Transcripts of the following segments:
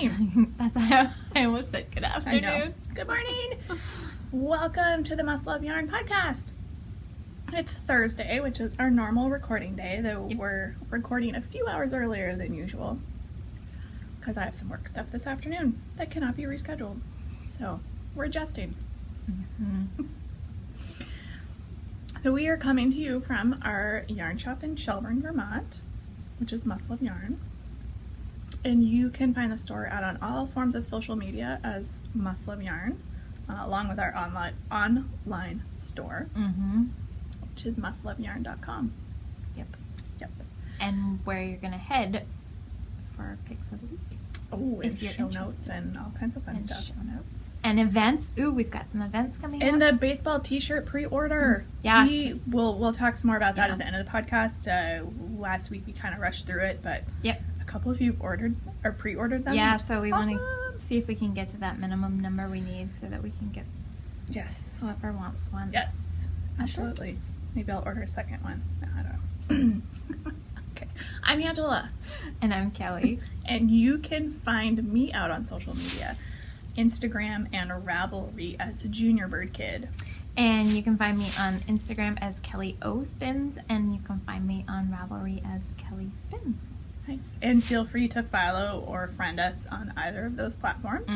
morning. That's how I almost said good afternoon. I know. Good morning. Welcome to the Muscle of Yarn podcast. It's Thursday, which is our normal recording day, though we're recording a few hours earlier than usual because I have some work stuff this afternoon that cannot be rescheduled. So we're adjusting. Mm-hmm. So we are coming to you from our yarn shop in Shelburne, Vermont, which is Muscle of Yarn. And you can find the store out on all forms of social media as Muscle of Yarn, along with our online store, which is muscleofyarn.com. Yep. Yep. And where you're going to head for picks of the week. Oh, and If you're show notes and all kinds of fun And stuff. show notes. And events. Ooh, we've got some events coming And up. the baseball t-shirt pre-order. Yes. We'll talk some more about that Yeah. at the end of the podcast. Last week we kind of rushed through it, but Yep. a couple of you ordered or pre-ordered them. Yeah, so we want Awesome. to see if we can get to that minimum number we need so that we can get Yes. whoever wants one. Yes. Absolutely. Maybe I'll order a second one. No, I don't know. Okay. I'm Angela. And I'm Kelly. And you can find me out on social media, Instagram and Ravelry as Junior Bird Kid. And you can find me on Instagram as Kelly O Spins, and you can find me on Ravelry as Kelly Spins. Nice. And feel free to follow or friend us on either of those platforms.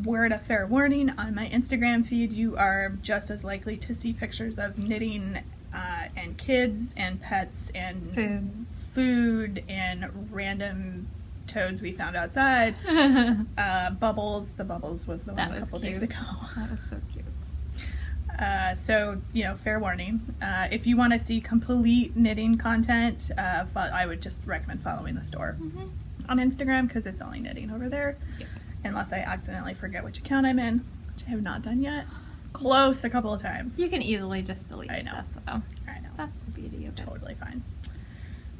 Word of fair warning, on my Instagram feed, you are just as likely to see pictures of knitting and kids and pets and food and random toads we found outside. Bubbles. The Bubbles was the one a couple days ago. That was so cute. So, fair warning. If you want to see complete knitting content, I would just recommend following the store on Instagram because it's only knitting over there. Yep. Unless I accidentally forget which account I'm in, which I have not done yet. Close a couple of times. You can easily just delete I know. stuff, though. I know. That's the beauty of it. Totally fine.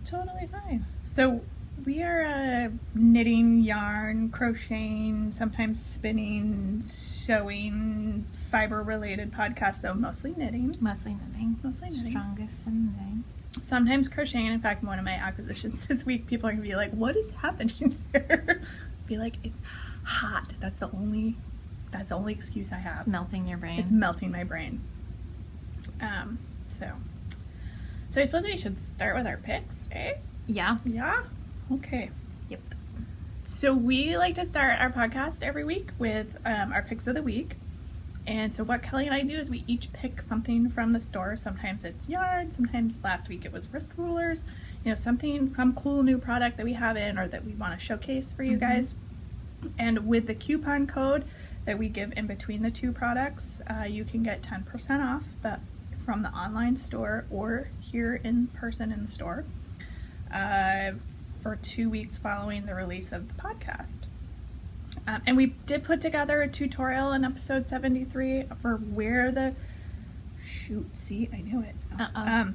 Totally fine. So we are a knitting, yarn, crocheting, sometimes spinning, sewing, fiber-related podcast, though mostly knitting. Mostly knitting. Mostly knitting. Strongest in knitting. Sometimes crocheting. In fact, one of my acquisitions this week, people are going to be like, what is happening here? Be like, it's hot. That's the only excuse I have. It's melting your brain. It's melting my brain. So I suppose we should start with our picks, eh? Yeah. Yeah? Okay. Yep. So we like to start our podcast every week with our picks of the week. And so what Kelly and I do is we each pick something from the store. Sometimes it's yarn, sometimes last week it was wrist rulers, some cool new product that we have in or that we want to showcase for you guys. And with the coupon code that we give in between the two products, you can get 10% off from the online store or here in person in the store for 2 weeks following the release of the podcast. And we did put together a tutorial in episode 73 for where the... Shoot, see, I knew it.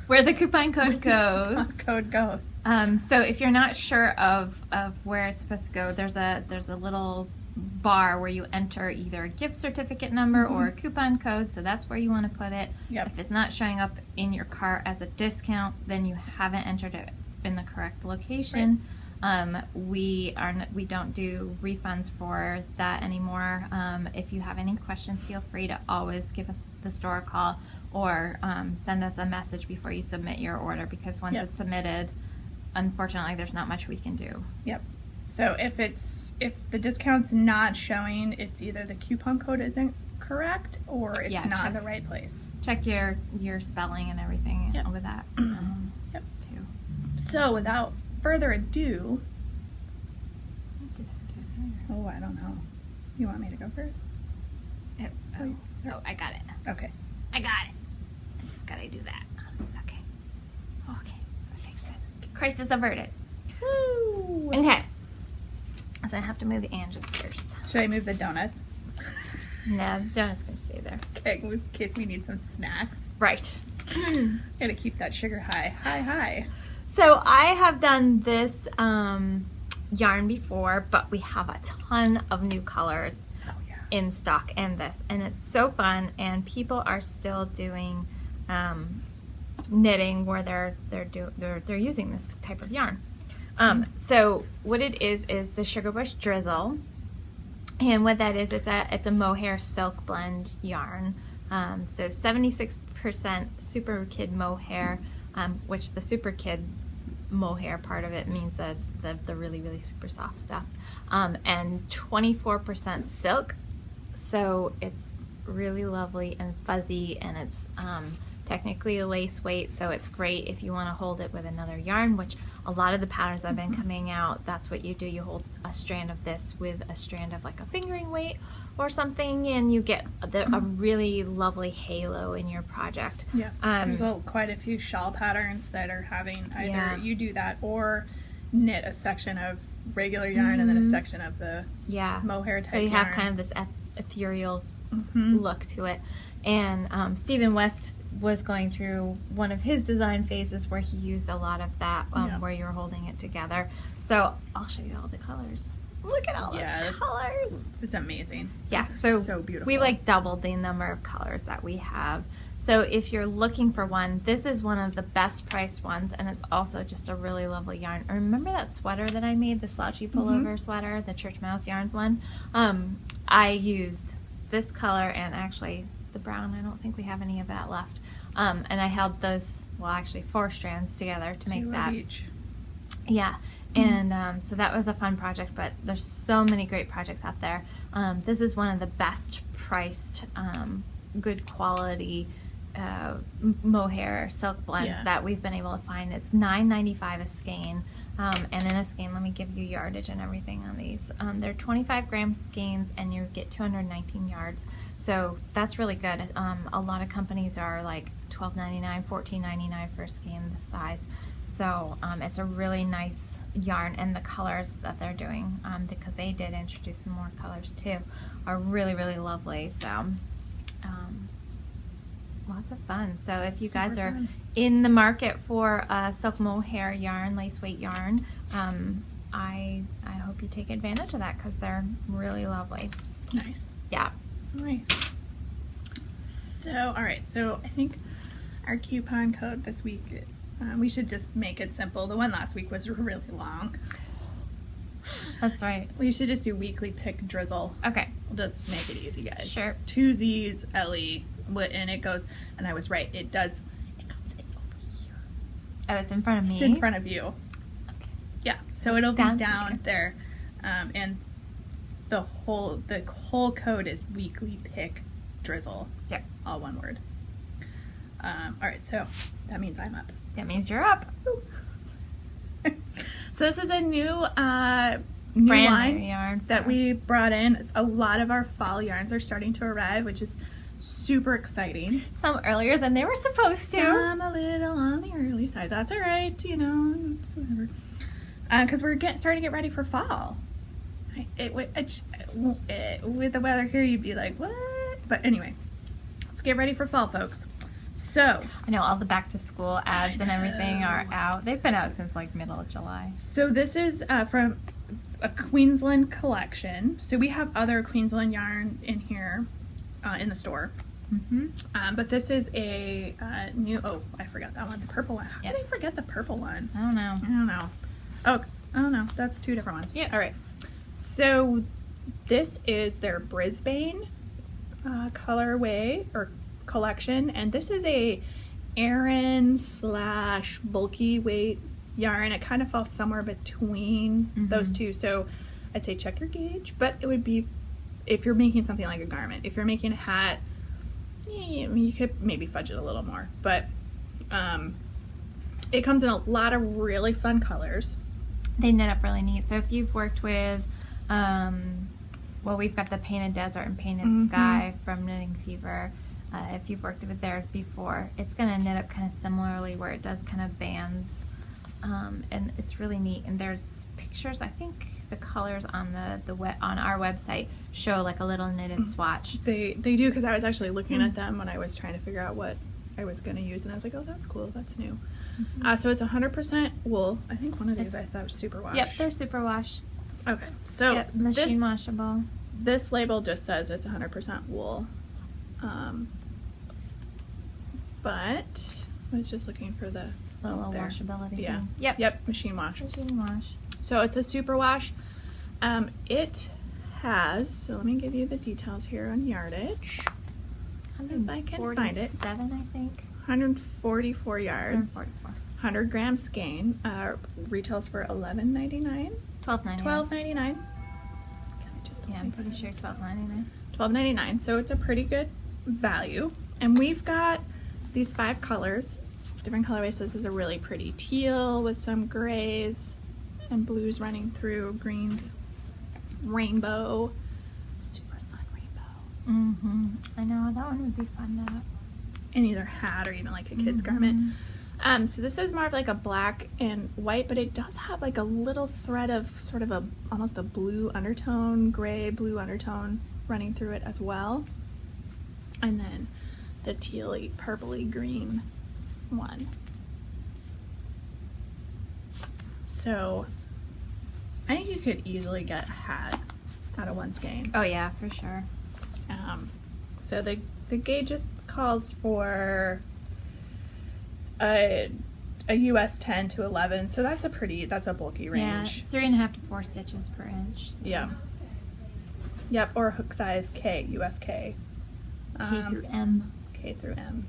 Where the coupon code goes. Code goes. So if you're not sure of where it's supposed to go, there's a little bar where you enter either a gift certificate number or a coupon code, so that's where you want to put it. Yep. If it's not showing up in your cart as a discount, then you haven't entered it in the correct location. Right. We don't do refunds for that anymore. If you have any questions, feel free to always give us the store a call or send us a message before you submit your order, because once it's submitted, unfortunately, there's not much we can do. Yep. So if the discount's not showing, it's either the coupon code isn't correct or it's not in the right place. Check your spelling and everything with that. Too. So without further ado, What did I do here? I don't know. You want me to go first? I got it. Okay. I got it. I just gotta do that. Okay. I fixed it. Crisis averted. Woo! Okay. So I have to move the Anges first. Should I move the donuts? No, the donuts can stay there. Okay, in case we need some snacks. Right. Gotta keep that sugar high. So I have done this yarn before, but we have a ton of new colors in stock in this, and it's so fun, and people are still doing knitting where they're using this type of yarn. So what it is the sugar bush drizzle, and what that is, it's a mohair silk blend yarn. So 76% super kid mohair, which the super kid mohair part of it means that it's the really, really super soft stuff, and 24% silk. So it's really lovely and fuzzy, and it's technically a lace weight, so it's great if you want to hold it with another yarn, which a lot of the patterns that have been coming out, that's what you do. You hold a strand of this with a strand of like a fingering weight or something, and you get a really lovely halo in your project. Yeah, there's quite a few shawl patterns that are having either you do that or knit a section of regular yarn and then a section of the mohair type. So you have kind of this ethereal look to it. And Stephen West was going through one of his design phases where he used a lot of that, where you're holding it together. So I'll show you all the colors. Look at all those colors. It's amazing. Yeah, so beautiful. We like doubled the number of colors that we have. So if you're looking for one, this is one of the best priced ones, and it's also just a really lovely yarn. Remember that sweater that I made, the slouchy pullover sweater, the Church Mouse Yarns one? I used this color and actually the brown. I don't think we have any of that left. And I held those, well, actually 4 strands together to make that. Each. Yeah. And so that was a fun project, but there's so many great projects out there. This is one of the best priced, good quality mohair silk blends that we've been able to find. It's $9.95 a skein. And in a skein, let me give you yardage and everything on these. They're 25 gram skeins, and you get 219 yards. So that's really good. A lot of companies are like $12.99, $14.99 for a skein this size. So it's a really nice yarn, and the colors that they're doing, because they did introduce some more colors too, are really, really lovely. So lots of fun. So if you guys are in the market for silk mohair yarn, lace weight yarn, I hope you take advantage of that because they're really lovely. Nice. Yeah. Nice. So, all right. So I think our coupon code this week, we should just make it simple. The one last week was really long. That's right. We should just do weekly pick drizzle. Okay. We'll just make it easy, guys. Sure. 2 Z's, Ellie, and it goes, and I was right. It's over here. Oh, it's in front of me? It's in front of you. Okay. Yeah. So it'll be down here. there. And the whole code is weekly pick drizzle. Yep. All one word. All right. So that means I'm up. That means you're up. So this is a new brand line new yarn that we brought in. A lot of our fall yarns are starting to arrive, which is super exciting. Some earlier than they were supposed to. Some a little on the early side. That's all right, whatever. Because we're starting to get ready for fall. With the weather here, you'd be like, what? But anyway, let's get ready for fall, folks. So I know all the back to school ads and everything are out. They've been out since like middle of July. So this is from a Queensland collection. So we have other Queensland yarn in here in the store. But this is a new, I forgot that one, the purple one. How did I forget the purple one? I don't know. Oh, no, that's 2 different ones. Yeah. All right. So this is their Brisbane colorway or collection, and this is a Aran / bulky weight yarn. It kind of falls somewhere between those two. So I'd say check your gauge, but it would be if you're making something like a garment. If you're making a hat, you could maybe fudge it a little more, but it comes in a lot of really fun colors. They knit up really neat. So if you've worked with, we've got the Painted Desert and Painted Sky from Knitting Fever. If you've worked with theirs before, it's going to knit up kind of similarly where it does kind of bands, and it's really neat. And there's pictures. I think the colors on on our website show like a little knitted swatch. They do, because I was actually looking at them when I was trying to figure out what I was going to use, and I was like, oh, that's cool, that's new. So it's 100% wool. I think one of these I thought was superwash. Yep, they're superwash. Okay, so machine washable. This label just says it's 100% wool. But I was just looking for the little there. washability. Yeah. thing. Yep. Yep. Machine wash. Machine wash. So it's a super wash. It has, so let me give you the details here on yardage. If I can find it. 147, I think. 144 yards. 144. 100 grams skein. Retails for $11.99. $12.99. $12.99. Yeah, I'm pretty sure $12.99. $12.99. So it's a pretty good value. And we've got these 5 colors, different colorways. So this is a really pretty teal with some grays and blues running through, greens, rainbow, super fun rainbow. Mm-hmm. I know, that one would be fun to have. In either hat or even like a kid's garment. So this is more of like a black and white, but it does have like a little thread of sort of almost a blue undertone, gray blue undertone running through it as well. And then the tealy purpley green one. So I think you could easily get a hat out of one skein. Oh yeah, for sure. So the gauge calls for a US 10 to 11, so that's a bulky range. Yeah, it's 3.5 to 4 stitches per inch. So. Yeah. Yep, or hook size K, US K. K through M. K through M.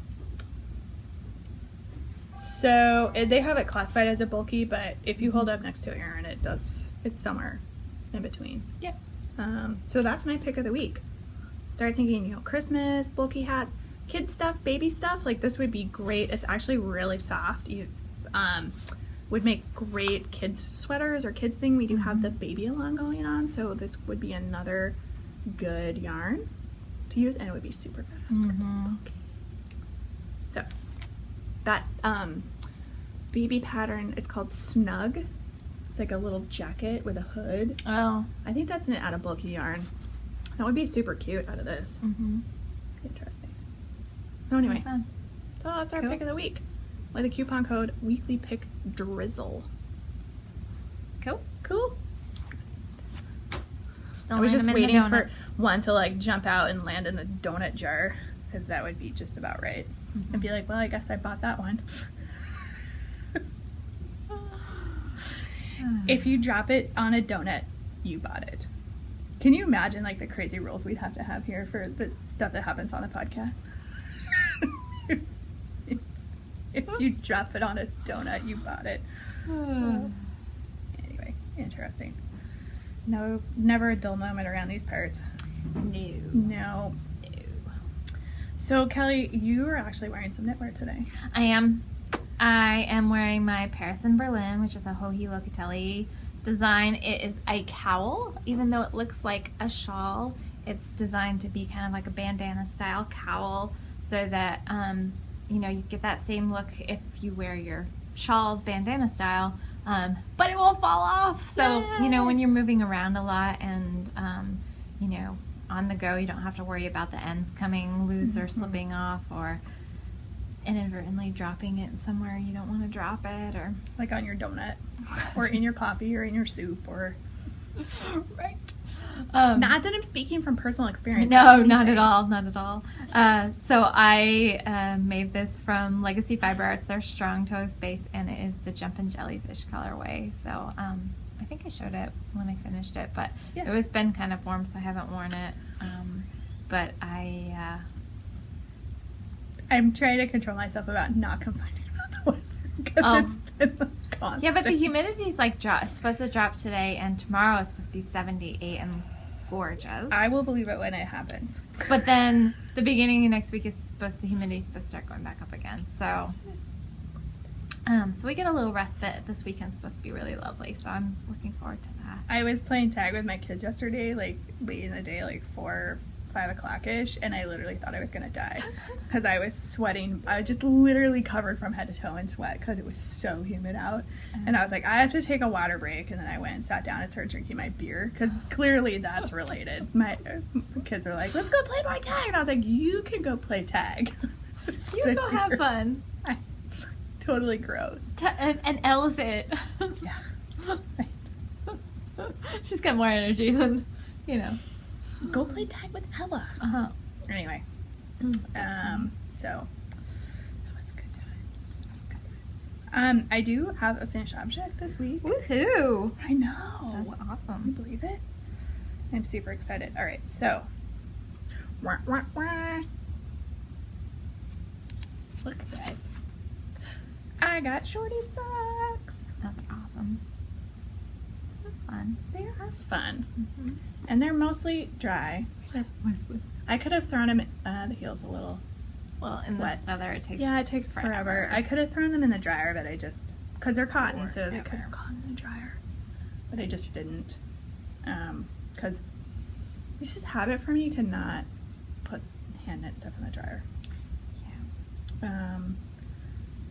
So they have it classified as a bulky, but if you hold up next to it, Erin, it's somewhere in between. Yep. So that's my pick of the week. Start thinking, Christmas, bulky hats, kid stuff, baby stuff. Like this would be great. It's actually really soft. You would make great kids sweaters or kids thing. We do have the baby along going on, so this would be another good yarn to use, and it would be super fast because it's bulky. So that baby pattern, it's called Snug. It's like a little jacket with a hood. Oh. I think that's knit out of bulky yarn. That would be super cute out of this. Mm-hmm. Interesting. So anyway, Fun. so that's our Cool. pick of the week with a coupon code weeklypickdrizzle. Cool. Cool. Still I was laying just them in the waiting for donuts. one to like jump out and land in the donut jar because that would be just about right. And be like, well, I guess I bought that one. If you drop it on a donut, you bought it. Can you imagine like the crazy rules we'd have to have here for the stuff that happens on the podcast? If you drop it on a donut, you bought it. Anyway, interesting. No, never a dull moment around these parts. No. So Kelly, you are actually wearing some knitwear today. I am wearing my Paris in Berlin, which is a Joji Locatelli design. It is a cowl, even though it looks like a shawl. It's designed to be kind of like a bandana style cowl, so that you get that same look if you wear your shawls bandana style, but it won't fall off. So when you're moving around a lot and on the go, you don't have to worry about the ends coming loose or slipping off or inadvertently dropping it somewhere you don't want to drop it, or Like on your donut, or in your coffee, or in your soup, or... right. Not that I'm speaking from personal experience. No, not at all, not at all. So I made this from Legacy Fiber. It's their Strong Toes base, and it is the Jumpin' Jellyfish colorway. So I think I showed it when I finished it, but Yeah. it was been kind of warm, so I haven't worn it. But I'm trying to control myself about not complaining about the weather, because it's been constant. yeah, but the humidity's supposed to drop today, and tomorrow is supposed to be 78 and gorgeous. I will believe it when it happens. But then the beginning of next week the humidity's supposed to start going back up again. So we get a little respite. This weekend's supposed to be really lovely, so I'm looking forward to that. I was playing tag with my kids yesterday, like late in the day, like 4 or 5 o'clock-ish, and I literally thought I was gonna die because I was sweating. I was just literally covered from head to toe in sweat because it was so humid out. And I was like, I have to take a water break, and then I went and sat down and started drinking my beer because clearly that's related. My kids were like, let's go play more tag, and I was like, you can go play tag. You go have fun. Totally gross. And Elle's it. Yeah. She's got more energy than, Go play tag with Ella. Uh-huh. Anyway, so that was good times. I do have a finished object this week. Woohoo! I know. That's Can you awesome. believe it? I'm super excited. All right, so. Wah, wah, wah. Look, guys. I got shorty socks. Those are awesome. So fun. They are fun. Mm-hmm. And they're mostly dry. I could have thrown them in the heels a little. Well, in this Wet. weather, it takes Yeah, it takes forever. I could have thrown them in the dryer, but I just, because they're cotton, so they Forever. could have gone in the dryer. But I just didn't. Because it's just habit for me to not put hand knit stuff in the dryer. Yeah.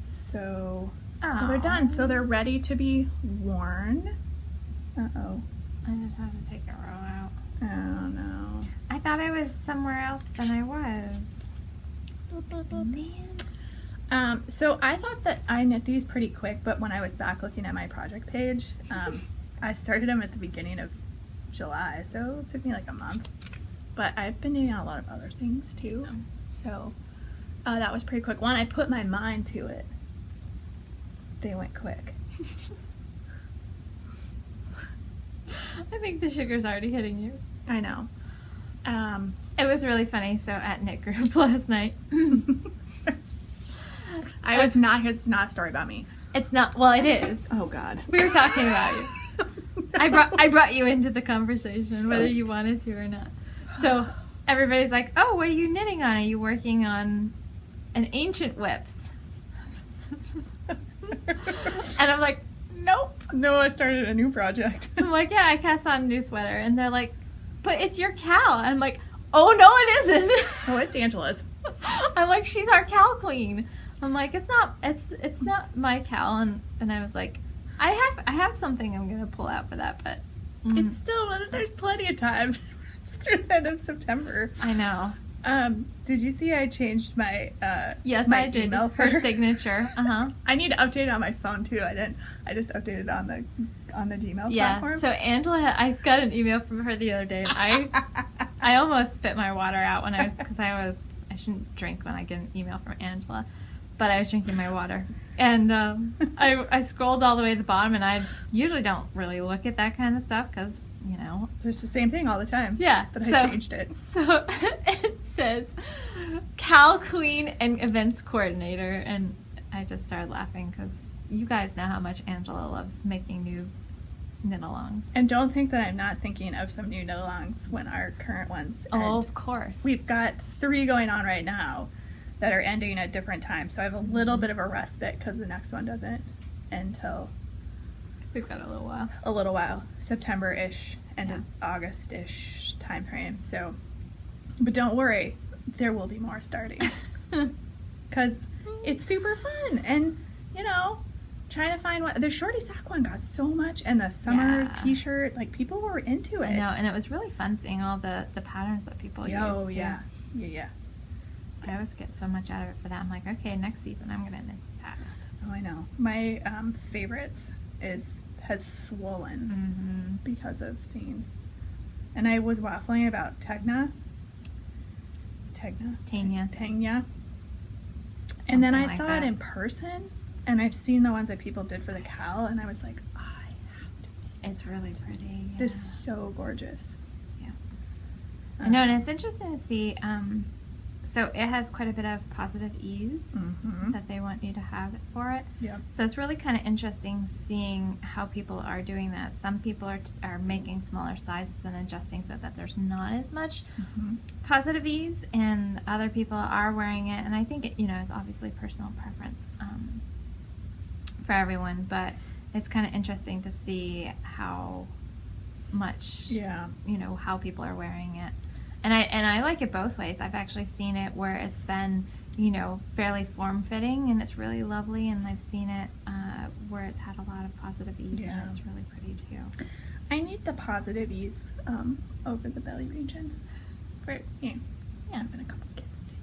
So they're done. So they're ready to be worn. Uh-oh. I just have to take a row out. Oh, no. I thought I was somewhere else than I was. Man. So I thought that I knit these pretty quick, but when I was back looking at my project page, I started them at the beginning of July, so it took me like a month. But I've been doing a lot of other things too, so that was pretty quick. One, I put my mind to it. They went quick. I think the sugar's already hitting you. I know. It was really funny. So at Knit Group last night, I was not here. It's not a story about me. it's not. Well, it is. Oh God. We were talking about you. I brought you into the conversation, whether you wanted to or not. So everybody's like, "Oh, what are you knitting on? Are you working on an ancient whips?" And I'm like, "Nope." No, I started a new project. I'm like, "Yeah, I cast on a new sweater," and they're like, "But it's your Cal." And I'm like, "Oh no, it isn't." Oh, it's Angela's. I'm like, "She's our Cal queen." I'm like, "It's not my Cal," and I was like, I have something I'm gonna pull out for that, but It's still, there's plenty of time. It's through the end of September. I know. Did you see I changed my Yes, my I did. email Her for signature. I need to update it on my phone too. I didn't. I just updated on the Gmail Yeah. platform. So Angela, I got an email from her the other day, and I almost spit my water out when I shouldn't drink when I get an email from Angela, but I was drinking my water, and I scrolled all the way to the bottom, and I usually don't really look at that kind of stuff because It's the same thing all the time. Yeah. But I changed it. So it says Cal Queen and Events Coordinator, and I just started laughing because you guys know how much Angela loves making new Knitalongs. And don't think that I'm not thinking of some new Knitalongs when our current ones end. Oh, of course. We've got 3 going on right now that are ending at different times. So I have a little bit of a respite because the next one doesn't until We've got a little while. a little while, September-ish, end of August-ish time frame. So, but don't worry, there will be more starting because it's super fun. And trying to find what the shorty sock one got so much, and the summer Yeah. t-shirt, like people were into it. I know, and it was really fun seeing all the patterns that people use. Oh too. yeah. I always get so much out of it for that. I'm like, okay, next season I'm gonna knit that. Oh, I know. My favorites has swollen because of seeing. And I was waffling about Tanya. And then I Something like saw that. it in person, and I've seen the ones that people did for the Cal, and I was like, I have to. It's really pretty. It is so gorgeous. Yeah. I know, and it's interesting to see. So it has quite a bit of positive ease Mm-hmm. that they want you to have for it. Yep. So it's really kind of interesting seeing how people are doing that. Some people are making smaller sizes and adjusting so that there's not as much Mm-hmm. positive ease, and other people are wearing it. And I think it's obviously personal preference for everyone, but it's kind of interesting to see how much Yeah. how people are wearing it. And I like it both ways. I've actually seen it where it's been, fairly form-fitting and it's really lovely, and I've seen it where it's had a lot of positive ease Yeah. and it's really pretty too. I need the positive ease over the belly region. Yeah. Having a couple kids do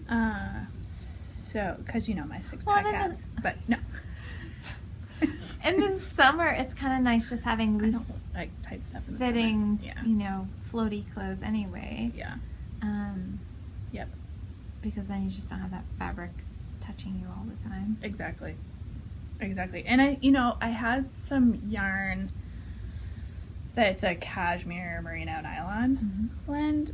that too. So, because my 6-pack then abs, but no. In the summer, it's kind of nice just having I don't loose like tight stuff in the fitting, summer. Yeah. floaty clothes anyway. Yeah. Yep. Because then you just don't have that fabric touching you all the time. Exactly. And I had some yarn that's a cashmere merino nylon blend,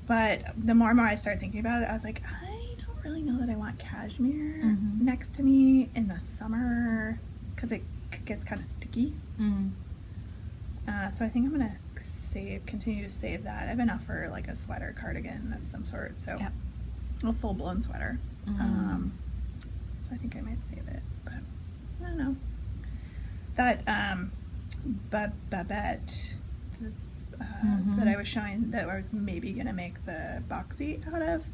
but the more and more I started thinking about it, I was like, I don't really know that I want cashmere next to me in the summer because it gets kind of sticky. So I think I'm gonna continue to save that. I have enough for like a sweater, cardigan of some sort, so a full-blown sweater. So I think I might save it, but I don't know. That Babette that I was showing that I was maybe gonna make the boxy out of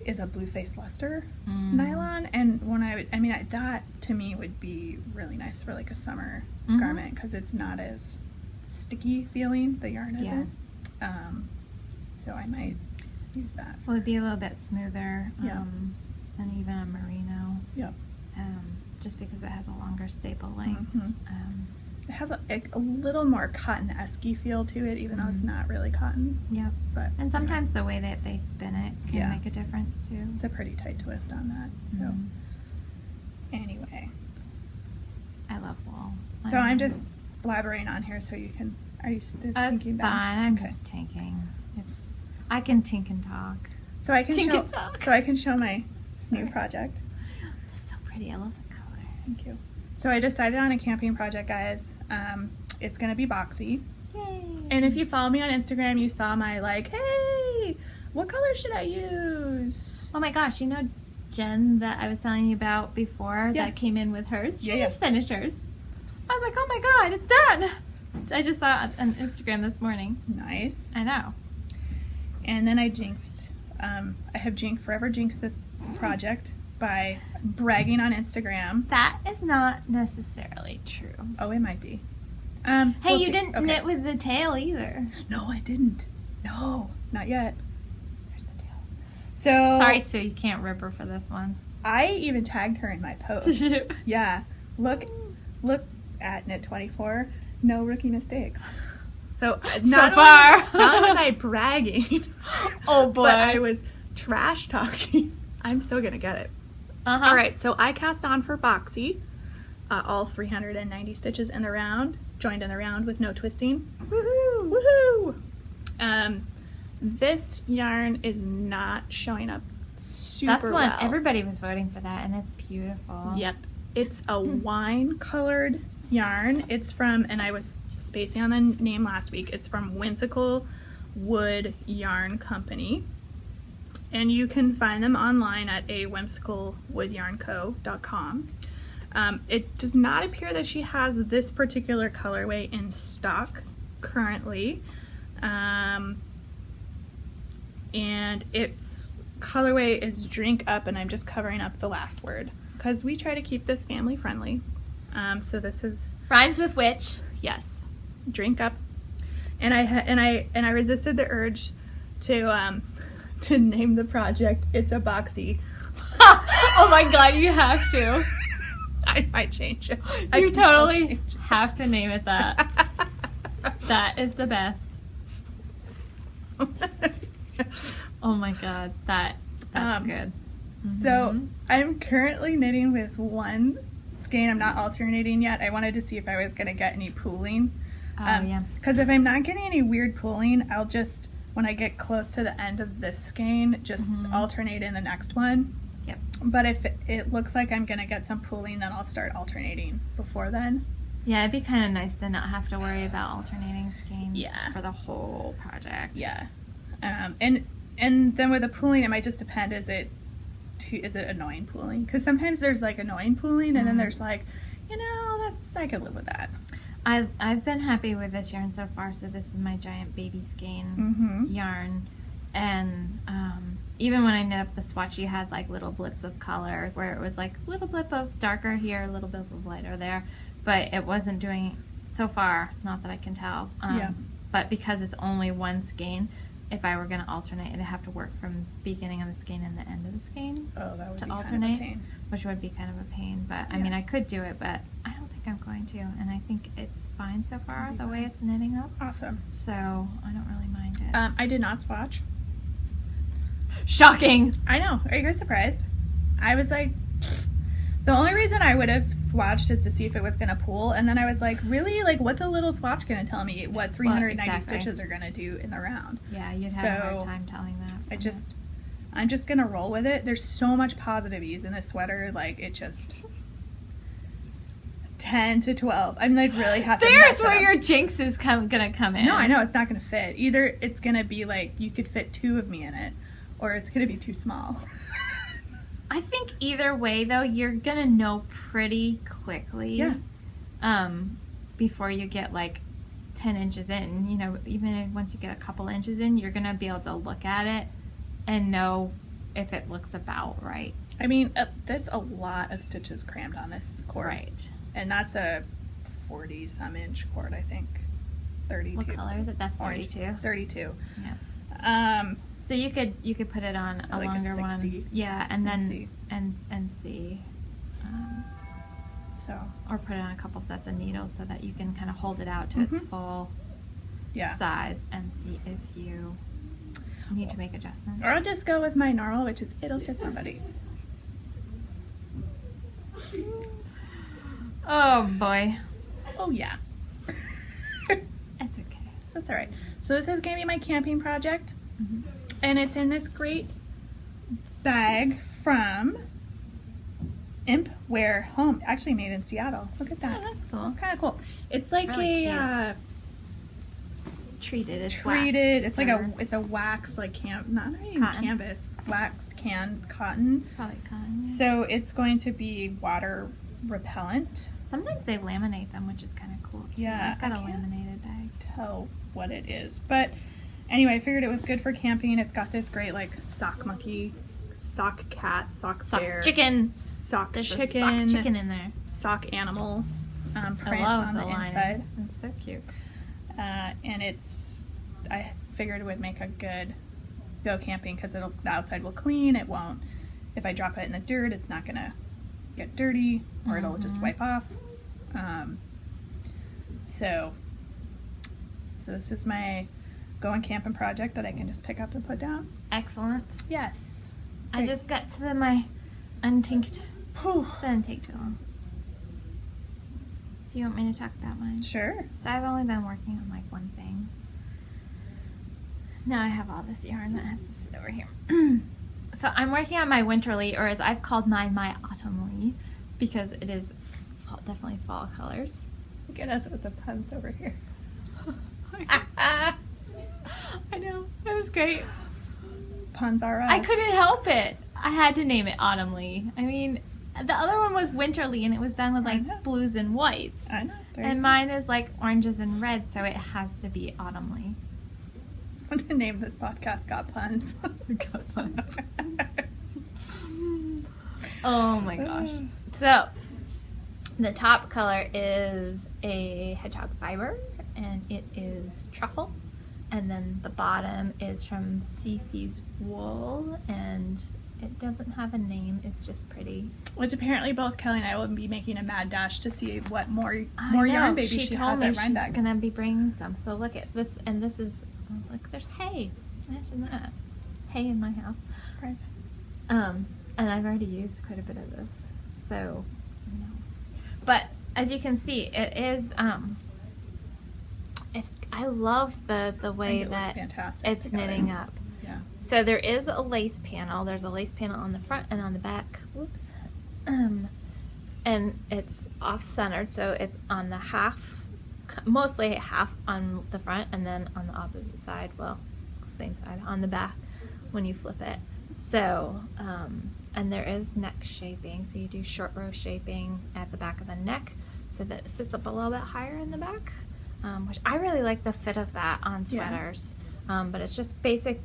is a blue face luster nylon, and that to me would be really nice for like a summer garment because it's not as sticky feeling. The yarn isn't. So I might use that. Well, it'd be a little bit smoother than even a merino. Yep. Just because it has a longer staple length. It has a little more cotton-esque feel to it, even though it's not really cotton. Yep. But and sometimes the way that they spin it can make a difference too. It's a pretty tight twist on that. So anyway. I love wool. So I'm just blabbering on here so you can, are you still That's thinking fine. about I'm just tinking. I can tink and talk. So I can Tink show and talk. So I can show my new project. It's so pretty. I love the color. Thank you. So I decided on a camping project, guys. It's gonna be boxy. Yay. And if you follow me on Instagram, you saw my like, hey, what color should I use? Oh my gosh, you know Jen that I was telling you about before that came in with hers? She just finished hers. I was like, oh my god, it's done. I just saw it on Instagram this morning. Nice. I know. And then I jinxed, I have forever jinxed this project by bragging on Instagram. That is not necessarily true. Oh, it might be. Hey, you didn't knit with the tail either. No, I didn't. No, not yet. There's the tail. So sorry, Sue, you can't rip her for this one. I even tagged her in my post. Yeah. Look at Knit24. No rookie mistakes. So not only was I bragging, oh boy, but I was trash talking. I'm so gonna get it. All right, so I cast on for boxy, all 390 stitches in the round, joined in the round with no twisting. Woohoo! Woohoo! This yarn is not showing up super well. That's one everybody was voting for that, and it's beautiful. Yep, it's a wine-colored yarn. It's from, and I was spacing on the name last week. It's from Whimsical Wood Yarn Company. And you can find them online at whimsicalwoodyarnco.com. It does not appear that she has this particular colorway in stock currently. And its colorway is Drink Up, and I'm just covering up the last word because we try to keep this family friendly. So this is rhymes with which. Yes, Drink Up. And I resisted the urge to name the project It's a Boxy. Oh my god, you have to. I might change it. You totally have to name it that. That is the best. Oh my god, that's good. So I'm currently knitting with one skein. I'm not alternating yet. I wanted to see if I was going to get any pooling. Because if I'm not getting any weird pooling, I'll just, when I get close to the end of this skein, just alternate in the next one. Yep. But if it looks like I'm going to get some pooling, then I'll start alternating before then. Yeah, it'd be kind of nice to not have to worry about alternating skeins for the whole project. Yeah. And then with the pooling, it might just depend. Is it annoying pooling? Because sometimes there's like annoying pooling, and then there's like, I could live with that. I've been happy with this yarn so far. So this is my giant baby skein yarn, and even when I knit up the swatch, you had like little blips of color where it was like a little blip of darker here, a little bit of lighter there, but it wasn't doing so far. Not that I can tell. But because it's only one skein, if I were going to alternate, it'd have to work from beginning of the skein and the end of the skein to alternate, kind of a pain. Which would be kind of a pain. But I mean, I could do it, but I don't think I'm going to. And I think it's fine so far, the way it's knitting up. Awesome. So I don't really mind it. I did not swatch. Shocking! I know. Are you guys surprised? I was like, the only reason I would have swatched is to see if it was going to pull. And then I was like, really? Like, what's a little swatch going to tell me what 390 stitches are going to do in the round? Yeah, you'd have a hard time telling that. I'm just going to roll with it. There's so much positive ease in this sweater. Like, it just... 10 to 12. I mean, I'd really have to... There's where your jinx is gonna come in. No, I know. It's not going to fit. Either it's going to be like, you could fit 2 of me in it, or it's going to be too small. I think either way, though, you're gonna know pretty quickly. Yeah. Before you get like 10 inches in, you know, even once you get a couple inches in, you're gonna be able to look at it and know if it looks about right. I mean, there's a lot of stitches crammed on this cord. Right. And that's a 40-some inch cord, I think. 32. What color is it? That's 32. 32. Yeah. So you could put it on a like longer a 60 one. Yeah, and then see. and see. So. Or put it on a couple sets of needles so that you can kind of hold it out to its full size and see if you need to make adjustments. Or I'll just go with my normal, which is it'll fit somebody. Oh boy. Oh yeah. It's okay. That's all right. So this is going to be my camping project. And it's in this great bag from Imp Wear Home. Actually made in Seattle. Look at that. Oh, that's cool. It's kind of cool. It's like really a treated. It's treated. Wax, it's a wax like not even cotton. canvas, waxed cotton. It's probably cotton. So it's going to be water repellent. Sometimes they laminate them, which is kind of cool too. Yeah, I've got I a can't laminated bag. Tell what it is, but anyway, I figured it was good for camping. It's got this great like sock monkey, sock cat, sock bear, chicken, sock There's chicken, a sock chicken in there. sock animal print I love on the lining. inside. It's so cute. And I figured it would make a good go camping because the outside will clean. It won't. If I drop it in the dirt, it's not gonna get dirty, or it'll just wipe off. So this is my going camping project that I can just pick up and put down. Excellent. Yes. I just got to my untinked. Whew. Didn't take too long. Do you want me to talk about mine? Sure. So I've only been working on like one thing. Now I have all this yarn that has to sit over here. So I'm working on my winterly, or as I've called mine, my autumnly, because it is definitely fall colors. Look at us with the puns over here. I know. It was great. Puns are us. I couldn't help it. I had to name it autumnly. I mean, the other one was winterly, and it was done with like blues and whites. I know. And mine is like oranges and reds, so it has to be autumnly. I'm going to name this podcast Got Puns. Got Puns. Oh my gosh. So, the top color is a hedgehog fiber, and it is truffle. And then the bottom is from CC's wool, and it doesn't have a name. It's just pretty. Which apparently both Kelly and I will be making a mad dash to see what more I yarn know. baby she told has me at Rhinebeck. she's gonna be bringing some. So look at this, and this is look. There's hay. Imagine that. Hay in my house. Surprising. And I've already used quite a bit of this. So, you know. But as you can see, it is. I love the way that it's knitting up. Yeah. So there is a lace panel. There's a lace panel on the front and on the back. Whoops. And it's off-centered, so it's on the half, mostly half on the front, and then on the opposite side, well, same side, on the back when you flip it. So, and there is neck shaping, so you do short row shaping at the back of the neck so that it sits up a little bit higher in the back, which I really like the fit of that on sweaters. But it's just basic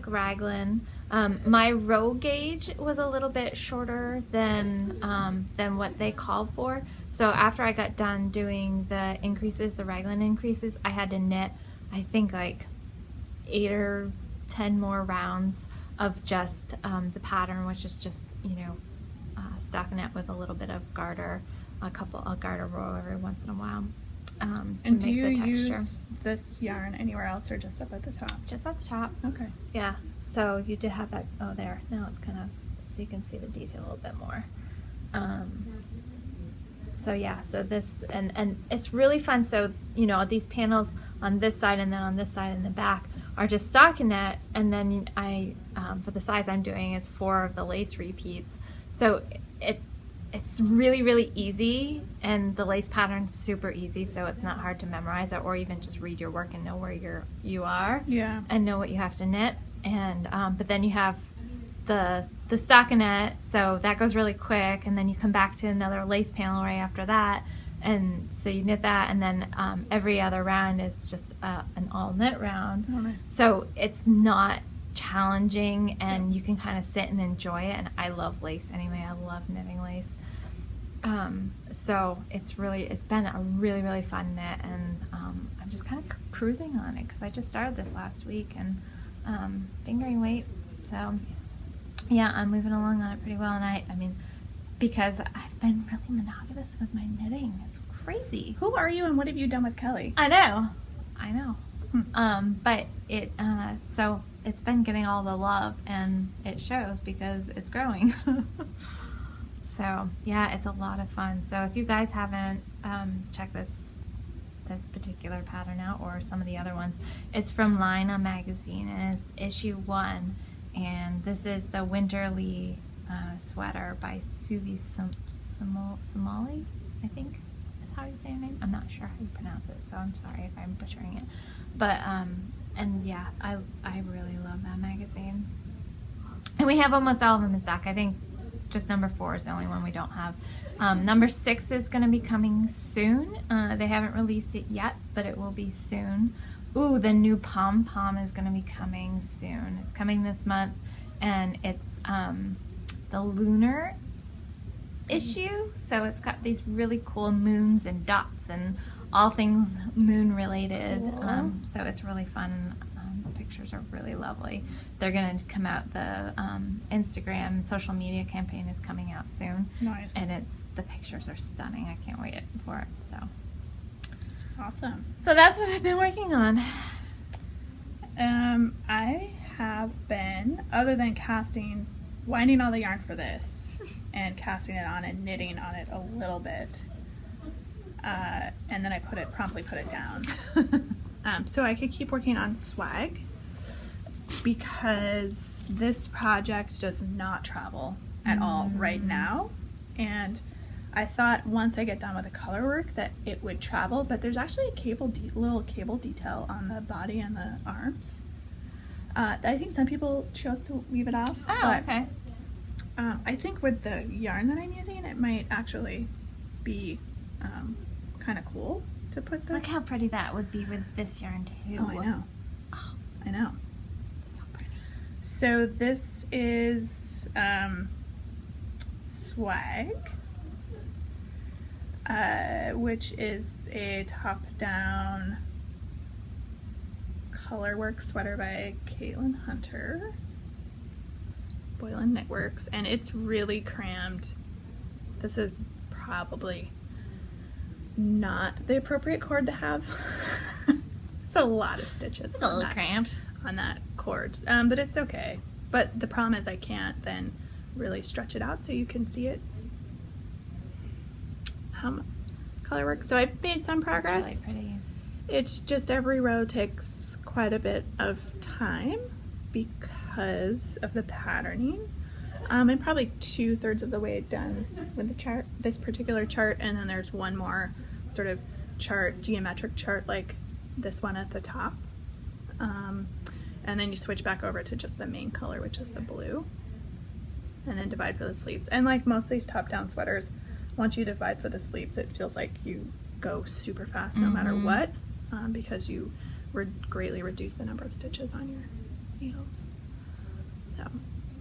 raglan. My row gauge was a little bit shorter than what they called for. So after I got done doing the increases, the raglan increases, I had to knit, I think like 8 or 10 more rounds of just the pattern, which is just, you know, stockinette with a little bit of garter, a garter row every once in a while. To And make do you the texture. use this yarn anywhere else or just up at the top? Just at the top. Okay. Yeah. So you did have that. Oh, there. Now it's kind of so you can see the detail a little bit more. So yeah, so this, and it's really fun. So, you know, these panels on this side and then on this side in the back are just stockinette, and then I, for the size I'm doing, it's 4 of the lace repeats. So it's really, really easy, and the lace pattern's super easy, so it's not hard to memorize it or even just read your work and know where you are. Yeah. And know what you have to knit. And but then you have the stockinette, so that goes really quick, and then you come back to another lace panel right after that, and so you knit that, and then every other round is just an all knit round. Oh, nice. So it's not challenging, and you can kind of sit and enjoy it. And I love lace anyway. I love knitting lace. So it's been a really, really fun knit, and I'm just kind of cruising on it because I just started this last week, and fingering weight. So yeah, I'm moving along on it pretty well. And I mean, because I've been really monogamous with my knitting. It's crazy. Who are you and what have you done with Kelly? I know. But it, so it's been getting all the love, and it shows because it's growing. So yeah, it's a lot of fun. So if you guys haven't checked this particular pattern out, or some of the other ones, it's from Lina magazine, and it's issue 1, and this is the Winterly sweater by Suvi Somali, I think is how you say her name. I'm not sure how you pronounce it, so I'm sorry if I'm butchering it. But and yeah, I really love that magazine, and we have almost all of them in stock. I think just number 4 is the only one we don't have. Number 6 is going to be coming soon. They haven't released it yet, but it will be soon. Ooh, the new pom-pom is going to be coming soon. It's coming this month, and it's the lunar issue. So it's got these really cool moons and dots and all things moon related. Cool. So it's really fun. The pictures are really lovely. They're going to come out, the Instagram social media campaign is coming out soon. Nice. And the pictures are stunning. I can't wait for it. So Awesome. So that's what I've been working on. I have been, other than winding all the yarn for this and casting it on and knitting on it a little bit, and then I promptly put it down. So I could keep working on swag, because this project does not travel at all right now, and I thought once I get done with the color work that it would travel, but there's actually a little cable detail on the body and the arms. I think some people chose to leave it off. Oh, but, okay. I think with the yarn that I'm using, it might actually be kind of cool to put the... Look how pretty that would be with this yarn too. Oh, I know. Oh, I know. so pretty. So this is swag, which is a top-down colorwork sweater by Caitlin Hunter, Boylan Knitworks, and it's really crammed. This is probably not the appropriate cord to have. It's a lot of stitches. It's a little cramped on that cord, but it's okay. But the problem is I can't then really stretch it out so you can see it. Colorwork. So I've made some progress. It's really pretty. It's just every row takes quite a bit of time because of the patterning. I'm probably 2/3 of the way done with the chart, this particular chart, and then there's one more sort of chart, geometric chart like this one at the top. And then you switch back over to just the main color, which is the blue, and then divide for the sleeves. And like most of these top-down sweaters, once you divide for the sleeves, it feels like you go super fast no matter what, because you greatly reduce the number of stitches on your needles. So,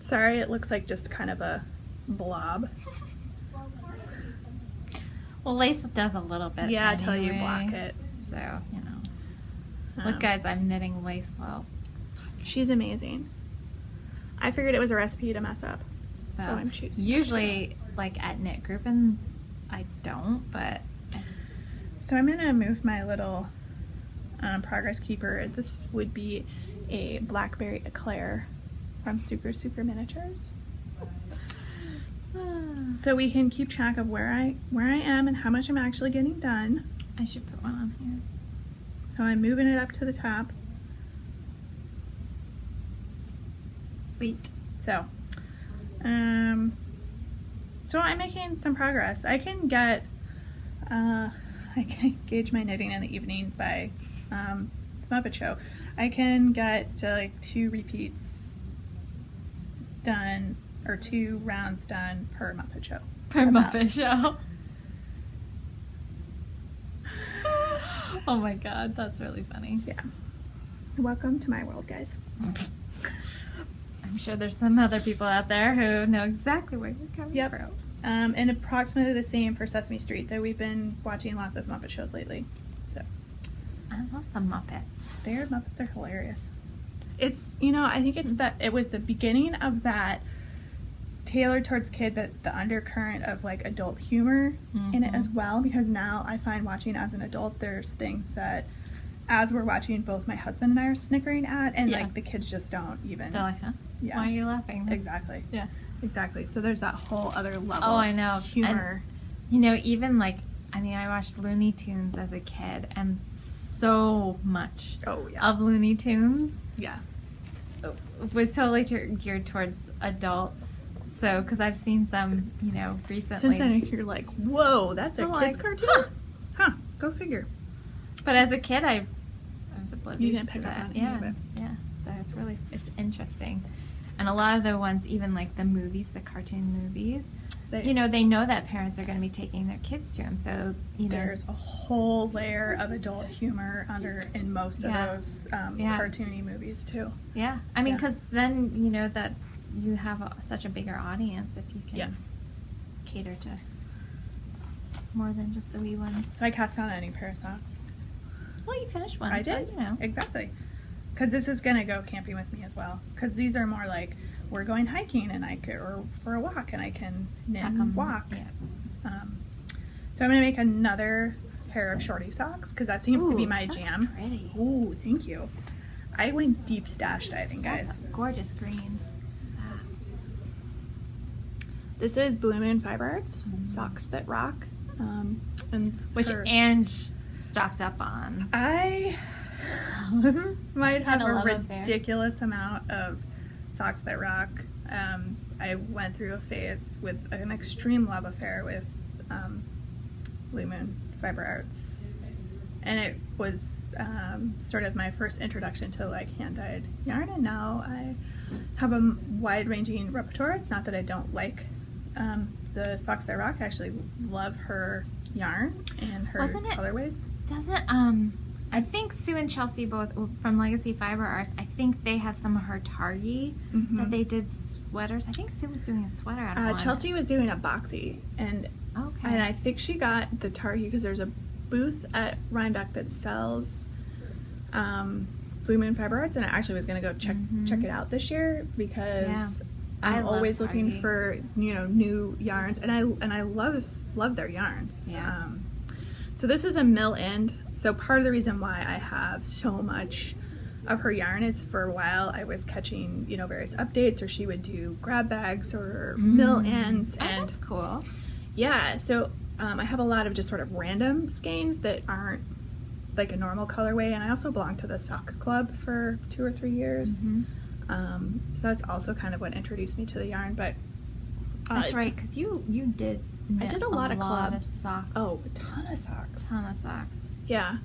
sorry, it looks like just kind of a blob. Well, lace does a little bit. Yeah, anyway, until you block it. So, you know. Look, guys, I'm knitting lace well. She's amazing. I figured it was a recipe to mess up, so Well, I'm choosing. Usually, like at knit group, and I don't, but it's... So I'm gonna move my little progress keeper. This would be a blackberry eclair from Sucre Miniatures. so we can keep track of where I am and how much I'm actually getting done. I should put one on here. So I'm moving it up to the top. Sweet. So, so I'm making some progress. I can gauge my knitting in the evening by Muppet Show. I can get like 2 repeats done, or 2 rounds done per Muppet Show. Per Muppet Show. Oh my god, that's really funny. Yeah. Welcome to my world, guys. I'm sure there's some other people out there who know exactly where you're coming from. And approximately the same for Sesame Street, though we've been watching lots of Muppet shows lately. So I love the Muppets. Their Muppets are hilarious. It's, I think it's that it was the beginning of that tailored towards kid, but the undercurrent of like adult humor in it as well, because now I find watching as an adult, there's things that as we're watching, both my husband and I are snickering at, and like the kids just don't even. They're like, huh? Yeah. Why are you laughing? Exactly. Yeah. Exactly. So there's that whole other level. Oh, I know. Of humor. And, even like, I watched Looney Tunes as a kid, and so much of Looney Tunes was totally geared towards adults. So, because I've seen some, recently. Since then, you're like, whoa, that's a kid's cartoon? Huh, go figure. But as a kid, I was oblivious you didn't to pick that. Up on Yeah. So it's interesting. And a lot of the ones, even like the movies, the cartoon movies, they know that parents are going to be taking their kids to them. So, there's a whole layer of adult humor in most of those cartoony movies, too. Yeah. I mean, because then, that you have such a bigger audience if you can cater to more than just the wee ones. So I cast down any pair of socks. Well, you finished one. I did. So, Exactly. Because this is going to go camping with me as well. Because these are more like, we're going hiking and or for a walk, and I can knit and walk. Yeah. So I'm going to make another pair of shorty socks, because that seems to be my jam. That's pretty. Ooh, thank you. I went deep stash diving, guys. That's a gorgeous green. This is Blue Moon Fiber Arts, Socks That Rock. Which Ange stocked up on. I might have a ridiculous affair. Amount of Socks That Rock. I went through a phase with an extreme love affair with Blue Moon Fiber Arts. And it was sort of my first introduction to like hand-dyed yarn, and now I have a wide-ranging repertoire. It's not that I don't like the Socks That Rock. I actually love her yarn and her colorways. I think Sue and Chelsea, both from Legacy Fiber Arts, I think they have some of her Targi that they did sweaters. I think Sue was doing a sweater out of one. Chelsea was doing a boxy, and I think she got the Targi because there's a booth at Rhinebeck that sells Blue Moon Fiber Arts, and I actually was going to go check it out this year because I'm always looking for new yarns, and I love their yarns. Yeah. So this is a mill end. So part of the reason why I have so much of her yarn is for a while I was catching various updates, or she would do grab bags or mill ends, and that's cool. Yeah. So I have a lot of just sort of random skeins that aren't like a normal colorway, and I also belong to the sock club for 2 or 3 years. So that's also kind of what introduced me to the yarn. But that's right, because you did. I did a lot of clubs. Of socks. Oh, a ton of socks. Yeah.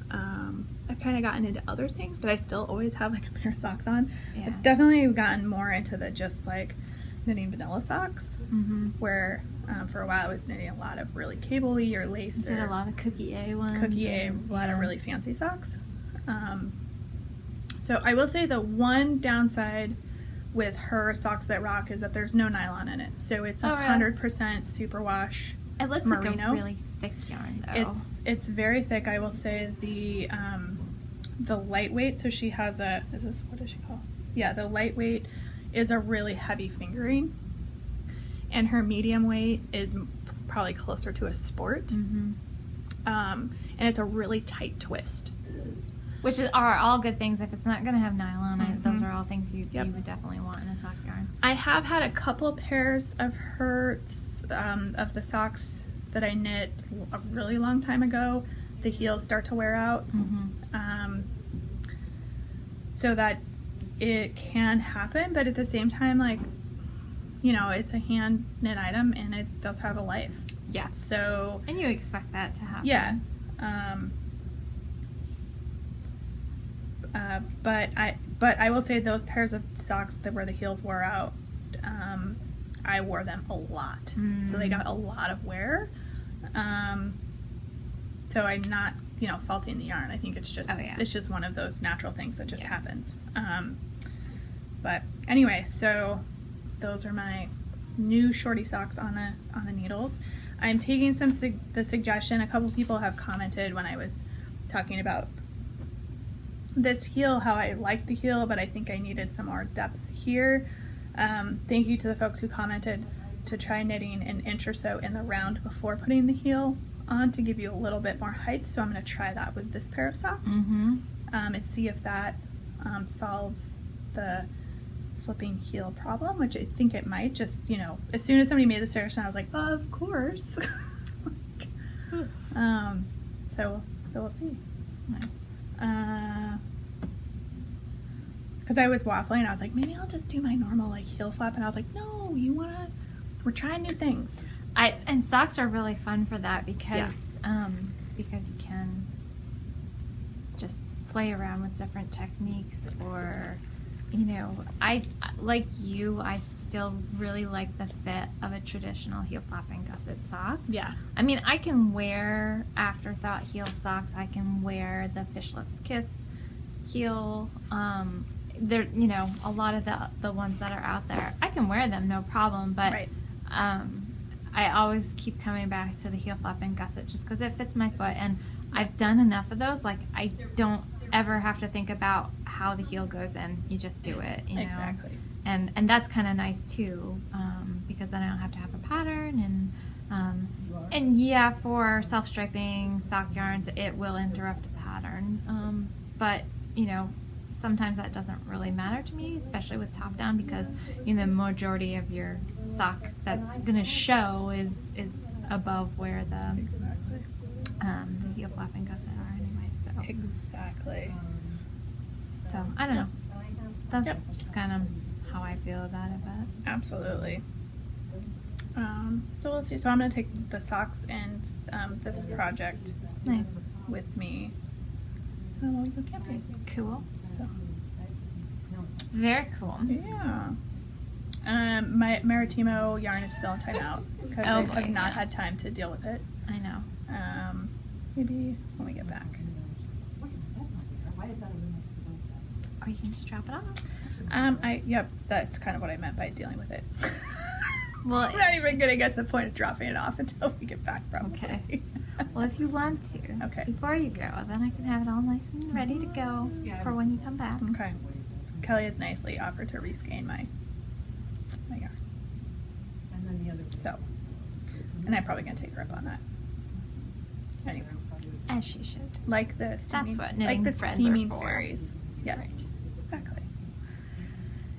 I've kind of gotten into other things, but I still always have like a pair of socks on. Yeah. I've definitely gotten more into the just like knitting vanilla socks, where for a while I was knitting a lot of really cable-y or lace. You did a lot of Cookie A ones. A lot of really fancy socks. So I will say the one downside with her Socks That Rock is that there's no nylon in it. So it's 100% superwash. It looks merino. like a really thick yarn, though. It's very thick. I will say the lightweight. So she has what does she call? Yeah, the lightweight is a really heavy fingering, and her medium weight is probably closer to a sport. And it's a really tight twist. Which are all good things. If it's not going to have nylon, those are all all things you Yep. would definitely want in a sock yarn. I have had a couple pairs of of the socks that I knit a really long time ago. The heels start to wear out, so that it can happen. But at the same time, like, it's a hand knit item and it does have a life. Yeah. So And you expect that to happen. yeah. But I will say those pairs of socks where the heels wore out, I wore them a lot, so they got a lot of wear. So I'm not, faulting the yarn. I think it's just it's just one of those natural things that just happens. But anyway, so those are my new shorty socks on the needles. I'm taking the suggestion. A couple people have commented when I was talking about this heel, how I like the heel, but I think I needed some more depth here. Thank you to the folks who commented to try knitting an inch or so in the round before putting the heel on to give you a little bit more height. So I'm going to try that with this pair of socks and see if that solves the slipping heel problem, which I think it might. Just, as soon as somebody made the suggestion, I was like, of course. So we'll see. Nice. Because I was waffling, I was like, maybe I'll just do my normal like heel flap, and I was like, no, we're trying new things. And socks are really fun for that because you can just play around with different techniques, or I like you. I still really like the fit of a traditional heel flap and gusset sock. Yeah. I mean, I can wear afterthought heel socks. I can wear the Fish Lips Kiss heel. There, a lot of the ones that are out there, I can wear them, no problem. But Right. I always keep coming back to the heel flap and gusset just because it fits my foot, and I've done enough of those. Like, I don't ever have to think about how the heel goes in. You just do it, Exactly. And that's kind of nice too, because then I don't have to have a pattern. And yeah, for self-striping sock yarns, it will interrupt a pattern. But sometimes that doesn't really matter to me, especially with top down, because the majority of your sock that's going to show is above where the heel flap and gusset are anyway. So Exactly. So I don't know. That's Yep. just kind of how I feel about it. But Absolutely. So we'll see. So I'm going to take the socks and this project nice, with me when we go camping. cool, So very cool. yeah. My Maritimo yarn is still in timeout because I have not had time to deal with it. I know. Maybe when we get back. Or you can just drop it off. Yep, that's kind of what I meant by dealing with it. Well, I'm not even gonna get to the point of dropping it off until we get back, probably. Okay. Well, if you want to, Okay. before you go, then I can have it all nice and ready to go for when you come back. Okay. Kelly has nicely offered to reskein my yarn. So, and I'm probably gonna take her up on that. Anyway, As she should. like the seeming, what like knitting the friends seeming are for. fairies. Yes, Right. exactly.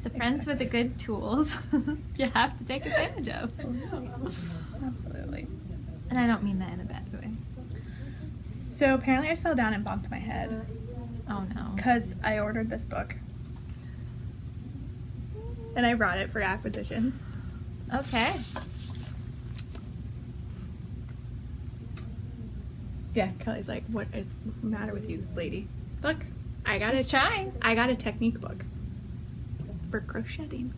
The friends with the good tools you have to take advantage of. Absolutely. And I don't mean that in a bad way. So apparently I fell down and bumped my head Oh no. because I ordered this book. And I brought it for acquisitions. Okay. Yeah, Kelly's like, what is the matter with you, lady? Look, I got She's trying. I got a technique book for crocheting.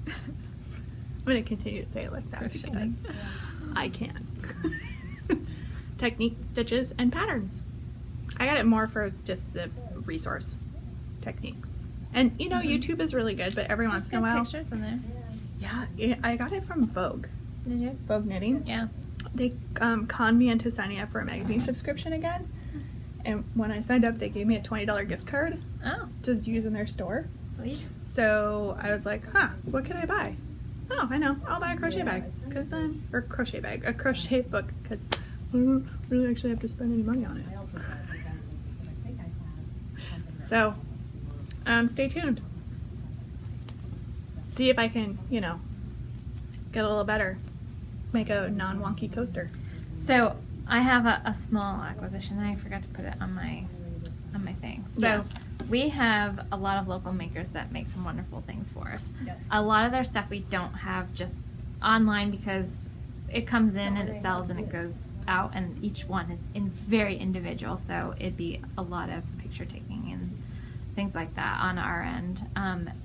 I'm going to continue to say it like that Crocheting. because I can. Technique, stitches, and patterns. I got it more for just the resource techniques. And, YouTube is really good, but every once in a while... pictures in there. Yeah, I got it from Vogue. Did you? Vogue Knitting. Yeah. They conned me into signing up for a magazine subscription again. And when I signed up, they gave me a $20 gift card Oh, to use in their store. sweet. So I was like, what can I buy? Oh, I know. I'll buy a crochet bag. Or a crochet book, because I don't really actually have to spend any money on it. So, stay tuned. see if I can, get a little better. Make a non-wonky coaster. So I have a small acquisition. I forgot to put it on my thing. So we have a lot of local makers that make some wonderful things for us. Yes. A lot of their stuff we don't have just online because it comes in and it sells and it goes out, and each one is very individual. So it'd be a lot of picture taking and things like that on our end.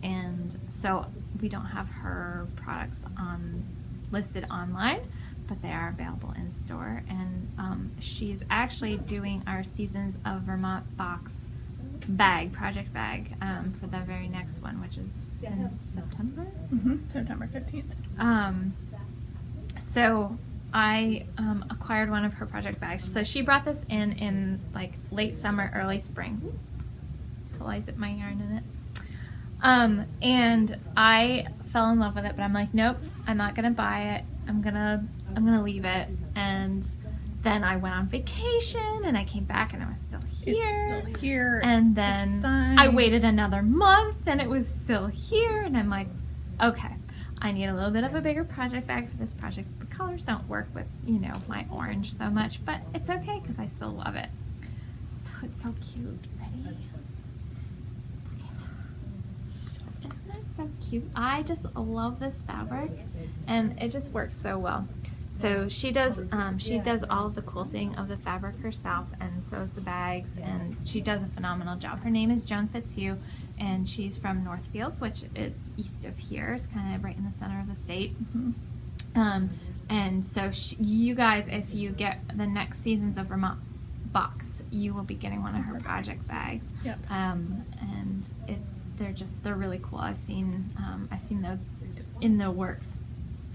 And so we don't have her products listed online, but they are available in store. And she's actually doing our Seasons of Vermont box project bag for the very next one, which is in September. September 15th. So I acquired one of her project bags. So she brought this in like late summer, early spring. Till I zip my yarn in it. And I fell in love with it, but I'm like, nope, I'm not gonna buy it. I'm gonna leave it. And then I went on vacation, and I came back, and it was still here. It's still here. And then I waited another month, and it was still here. And I'm like, okay, I need a little bit of a bigger project bag for this project. The colors don't work with, my orange so much, but it's okay because I still love it. So it's so cute. Ready? Isn't it so cute? I just love this fabric, and it just works so well. So she does all of the quilting of the fabric herself, and sews the bags, and she does a phenomenal job. Her name is Joan Fitzhugh, and she's from Northfield, which is east of here. It's kind of right in the center of the state. And so you guys, if you get the next Seasons of Vermont box, you will be getting one of her project bags. Yep. And they're really cool. I've seen the in the works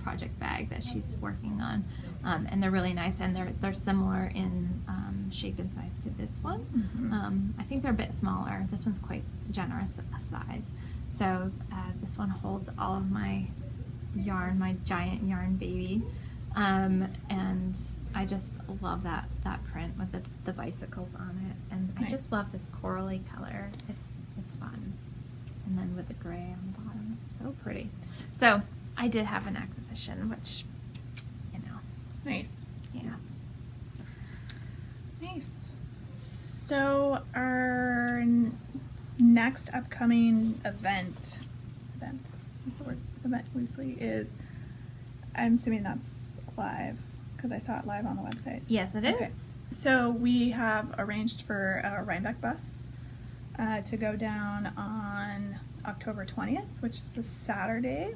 project bag that she's working on, and they're really nice, and they're similar in shape and size to this one. I think they're a bit smaller. This one's quite generous a size. So this one holds all of my yarn, my giant yarn baby, and I just love that print with the bicycles on it, and nice. I just love this corally color. It's fun, and then with the gray on the bottom, it's so pretty. So I did have an acquisition, which, Nice. yeah. Nice. So our next upcoming event, what's the word? Event loosely is, I'm assuming that's live, because I saw it live on the website. Yes, it is. Okay. So we have arranged for a Rhinebeck bus to go down on October 20th, which is the Saturday.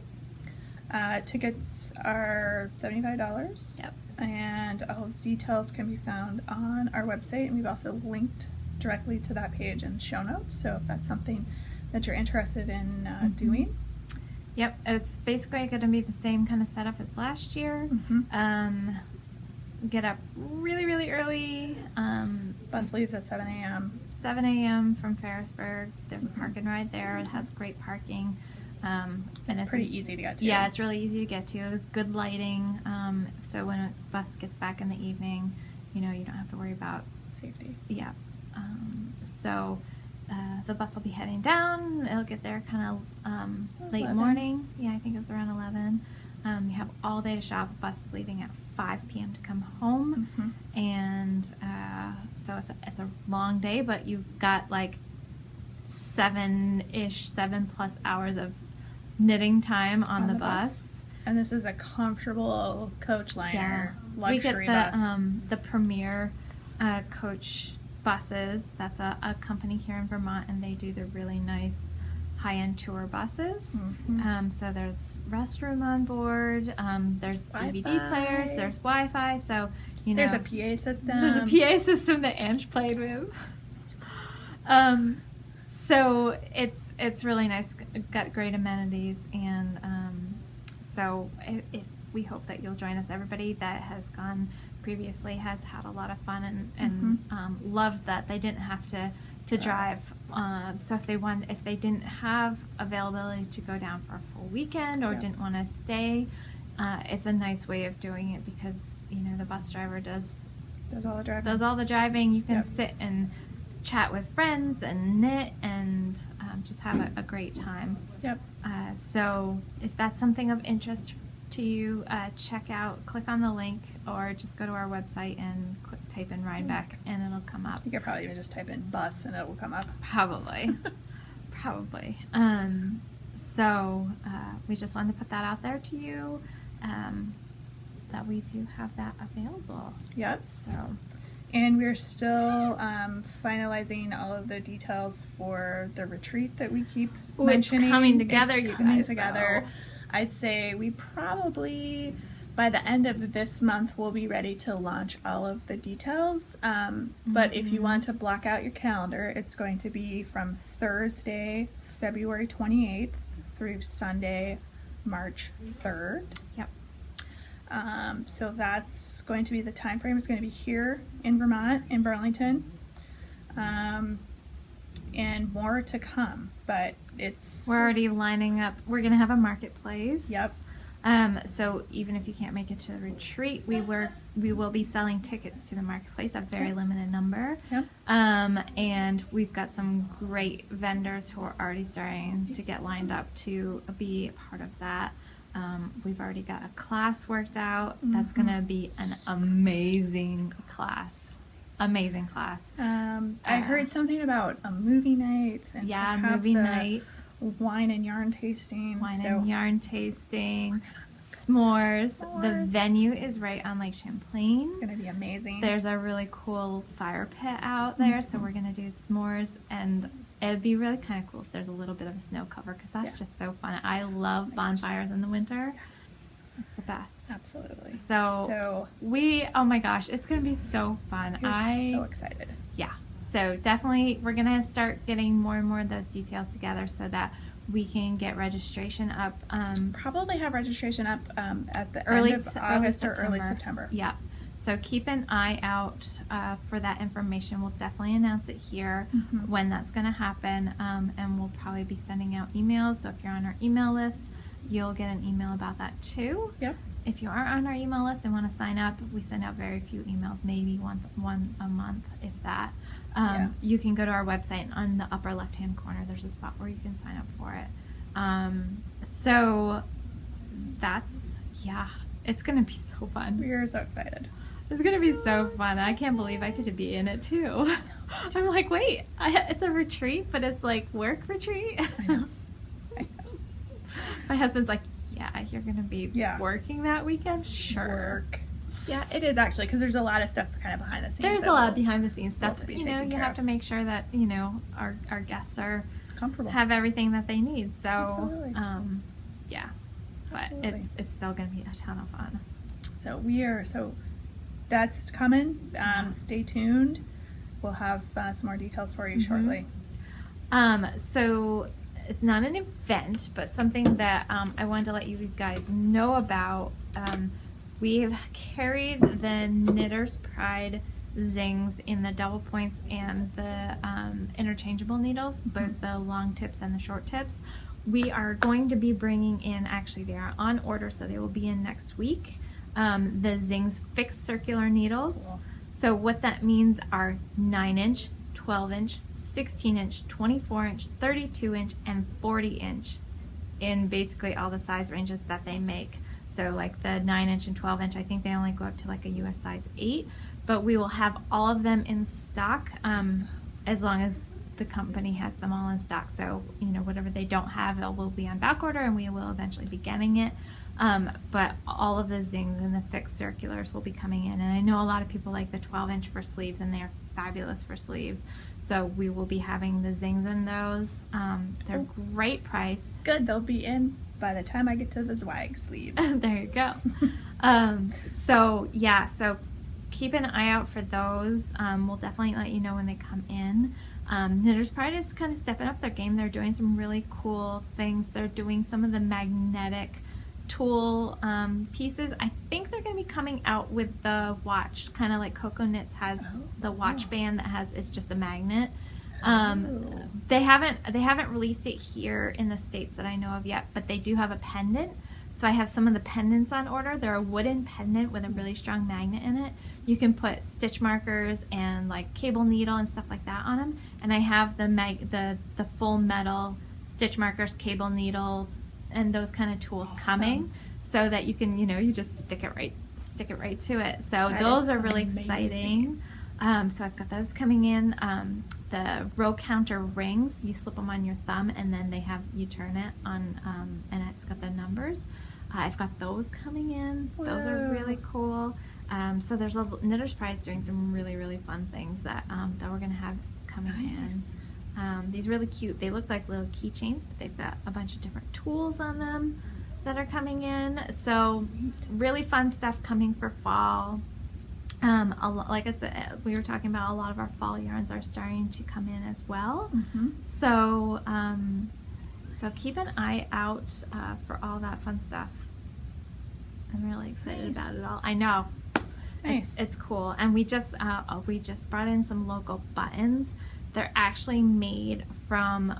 Tickets are $75. Yep. And all of the details can be found on our website, and we've also linked directly to that page in the show notes. So if that's something that you're interested in doing. Yep, it's basically going to be the same kind of setup as last year. Get up really, really early. Bus leaves at 7 a.m. 7 a.m. from Ferrisburg. There's a park and ride there. It has great parking. And it's pretty easy to get to. Yeah, it's really easy to get to. It's good lighting. So when a bus gets back in the evening, you don't have to worry about safety. Yeah. So the bus will be heading down. It'll get there kind of late 11. morning. Yeah, I think it was around 11. You have all day to shop. The bus is leaving at 5 p.m. to come home. And so it's a long day, but you've got like 7+ hours of knitting time on the bus. And this is a comfortable coach liner, luxury we get bus. The Premier coach buses. That's a company here in Vermont, and they do the really nice high-end tour buses. So there's restroom on board. There's DVD players. There's Wi-Fi. So there's a PA system. There's a PA system that Ange played with. So it's really nice. Got great amenities, and so if we hope that you'll join us. Everybody that has gone previously has had a lot of fun and loved that they didn't have to drive. So if they didn't have availability to go down for a full weekend or didn't want to stay, it's a nice way of doing it because the bus driver does all the driving. Does all the driving. You can sit and chat with friends and knit and just have a great time. Yep. So if that's something of interest to you, click on the link, or just go to our website and type in Rhinebeck and it'll come up. You could probably even just type in bus and it will come up. Probably. Probably. So we just wanted to put that out there to you, that we do have that available. Yep. So, and we're still finalizing all of the details for the retreat that we keep mentioning. It's coming together, It's you coming guys. together. Though. I'd say we probably, by the end of this month, will be ready to launch all of the details. But if you want to block out your calendar, it's going to be from Thursday, February 28th through Sunday, March 3rd. Yep. So that's going to be the time frame. It's going to be here in Vermont, in Burlington. And more to come, but we're already lining up. We're going to have a marketplace. Yep. So even if you can't make it to the retreat, we will be selling tickets to the marketplace, a very limited number. Yep. And we've got some great vendors who are already starting to get lined up to be a part of that. We've already got a class worked out. That's going to be an amazing class. Amazing class. I heard something about a movie night. And movie night. Wine and yarn tasting. S'mores. The venue is right on Lake Champlain. It's going to be amazing. There's a really cool fire pit out there, so we're going to do s'mores, and it'd be really kind of cool if there's a little bit of a snow cover, because that's just so fun. I love bonfires in the winter. It's the best. Absolutely. So oh my gosh, it's going to be so fun. I'm so excited. Yeah. So definitely we're going to start getting more and more of those details together so that we can get registration up. Probably have registration up at the end of August or early September. Yeah. So keep an eye out for that information. We'll definitely announce it here when that's going to happen. And we'll probably be sending out emails. So if you're on our email list, you'll get an email about that too. Yep. If you aren't on our email list and want to sign up, we send out very few emails, maybe one a month, if that. You can go to our website, and on the upper left-hand corner, there's a spot where you can sign up for it. So that's, it's going to be so fun. We're so excited. It's going to be so fun. I can't believe I get to be in it too. I'm like, wait, it's a retreat, but it's like work retreat. I know. My husband's like, you're going to be working that weekend? Sure. Work. Yeah, it is actually, because there's a lot of stuff kind of behind the scenes. There's a lot of behind the scenes stuff. To be you have to make sure that, our guests are comfortable, have everything that they need. So, Absolutely. But Absolutely. it's still going to be a ton of fun. So that's coming. Stay tuned. We'll have some more details for you shortly. So it's not an event, but something that I wanted to let you guys know about. We have carried the Knitter's Pride zings in the double points and the interchangeable needles, both the long tips and the short tips. We are going to be bringing in, actually they are on order, so they will be in next week, the Zings fixed circular needles. Cool. So what that means are 9-inch, 12-inch, 16-inch, 24-inch, 32-inch, and 40-inch in basically all the size ranges that they make. So like the 9-inch and 12-inch, I think they only go up to like a US size 8, but we will have all of them in stock as long as the company has them all in stock. So, whatever they don't have, it will be on back order and we will eventually be getting it. But all of the zings and the fixed circulars will be coming in. And I know a lot of people like the 12-inch for sleeves, and they're fabulous for sleeves. So we will be having the zings in those. They're great price. Good, they'll be in by the time I get to the Zwag sleeves. There you go. So keep an eye out for those. We'll definitely let you know when they come in. Knitter's Pride is kind of stepping up their game. They're doing some really cool things. They're doing some of the magnetic tulle pieces. I think they're going to be coming out with the watch, kind of like Coco Knits has the watch band that is just a magnet. They haven't released it here in the States that I know of yet, but they do have a pendant. So I have some of the pendants on order. They're a wooden pendant with a really strong magnet in it. You can put stitch markers and like cable needle and stuff like that on them. And I have the full metal stitch markers, cable needle, and those kind of tools coming, so that you can, you just stick it right to it. So those are really exciting. So I've got those coming in. The row counter rings, you slip them on your thumb, and then you turn it on, and it's got the numbers. I've got those coming in. Whoa. Those are really cool. So there's Knitter's Prize doing some really, really fun things that we're going to have coming in. These really cute, they look like little keychains, but they've got a bunch of different tools on them that are coming in. So really fun stuff coming for fall. Like I said, we were talking about, a lot of our fall yarns are starting to come in as well. Mm-hmm. So so keep an eye out for all that fun stuff. I'm really excited about it all. I know. Nice. It's cool. And we just brought in some local buttons. They're actually made from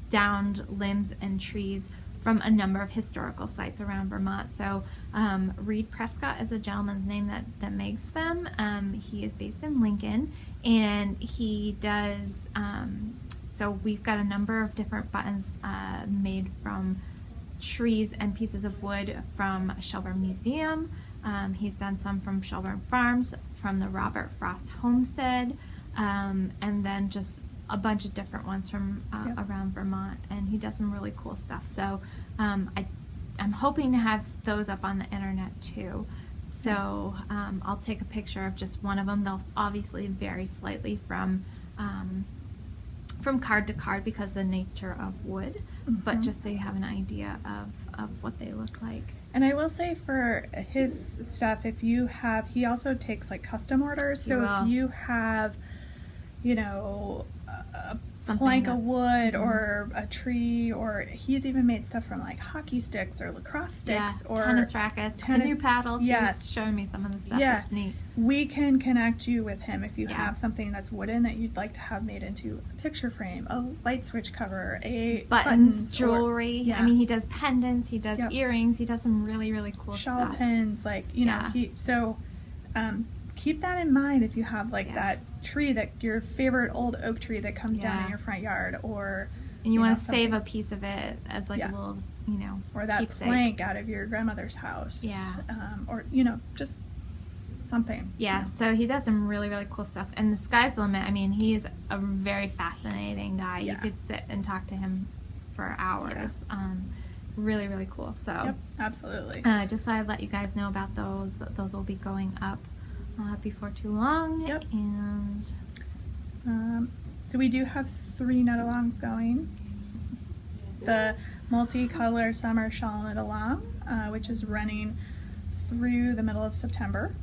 downed limbs and trees from a number of historical sites around Vermont. So Reed Prescott is a gentleman's name that makes them. He is based in Lincoln, and he does, so we've got a number of different buttons made from trees and pieces of wood from Shelburne Museum. He's done some from Shelburne Farms, from the Robert Frost Homestead, and then just a bunch of different ones from around Vermont, and he does some really cool stuff. So I'm hoping to have those up on the internet too. So I'll take a picture of just one of them. They'll obviously vary slightly from card to card because of the nature of wood, but just so you have an idea of what they look like. And I will say, for his stuff, he also takes like custom orders. So if you have, a plank of wood or a tree, or he's even made stuff from like hockey sticks or lacrosse sticks or tennis rackets, canoe paddles. Yes. He's showing me some of the stuff. Yeah. That's neat. We can connect you with him if you have something that's wooden that you'd like to have made into a picture frame, a light switch cover, buttons, jewelry. I mean, he does pendants, he does earrings, he does some really, really cool shawl stuff. pins, keep that in mind if you have that tree, that your favorite old oak tree that comes down in your front yard, or and you want to save a piece of it as like a little, or that keepsake. plank out of your grandmother's house, or just something. So he does some really, really cool stuff, and the sky's the limit. I mean, he's a very fascinating guy. You could sit and talk to him for hours. Really, really cool. So absolutely. Just thought I'd let you guys know about those. Those will be going up before too long. And so we do have 3 Knitalongs going. The multicolor summer shawl Knitalong, which is running through the middle of September.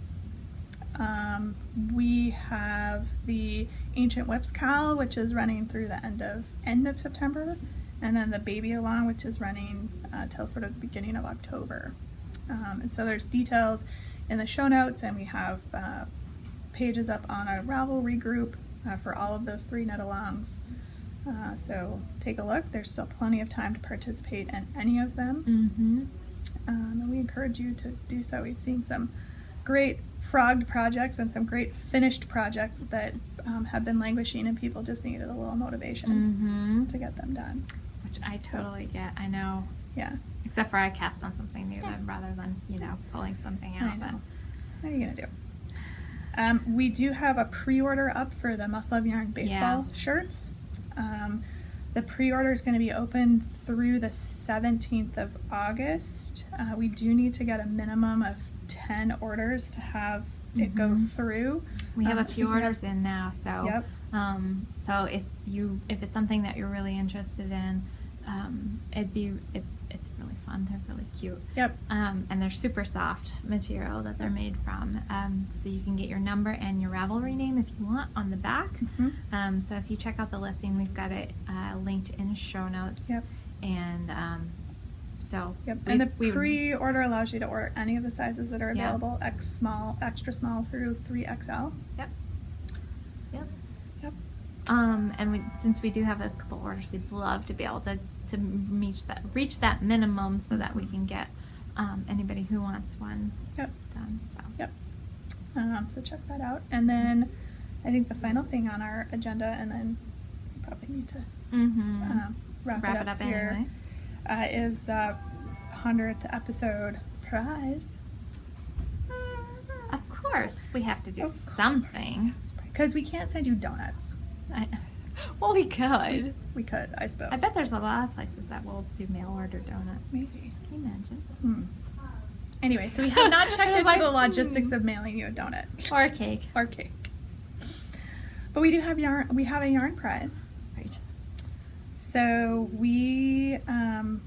We have the Ancient Whips Cowl, which is running through the end of September, and then the Baby Along, which is running till sort of the beginning of October. And so there's details in the show notes, and we have pages up on our Ravelry group for all of those 3 Knitalongs. So take a look. There's still plenty of time to participate in any of them. And we encourage you to do so. We've seen some great frogged projects and some great finished projects that have been languishing, and people just needed a little motivation to get them done. Which I totally get. I know. Yeah. Except for I cast on something new rather than, pulling something out. But what are you going to do? We do have a pre-order up for the Muscle of Yarn baseball shirts. The pre-order is going to be open through the 17th of August. We do need to get a minimum of 10 orders to have it go through. We have a few orders in now, so so if it's something that you're really interested in, it's really fun. They're really cute. And they're super soft material that they're made from. So you can get your number and your Ravelry name if you want on the back. So if you check out the listing, we've got it linked in show notes. And and the pre-order allows you to order any of the sizes that are available: X small, extra small through 3XL. And since we do have those couple orders, we'd love to be able to reach that minimum so that we can get anybody who wants one done. So check that out. And then I think the final thing on our agenda, and then we probably need to wrap it up here. Anyway. is 100th episode prize. Of course, we have to do something. Because we can't send you donuts. Well, we could. We could, I suppose. I bet there's a lot of places that will do mail order donuts. Maybe. Can you imagine? Anyway, so we have not checked into the logistics of mailing you a donut. Or a cake. Or cake. But we do have yarn. We have a yarn prize. Right. So we have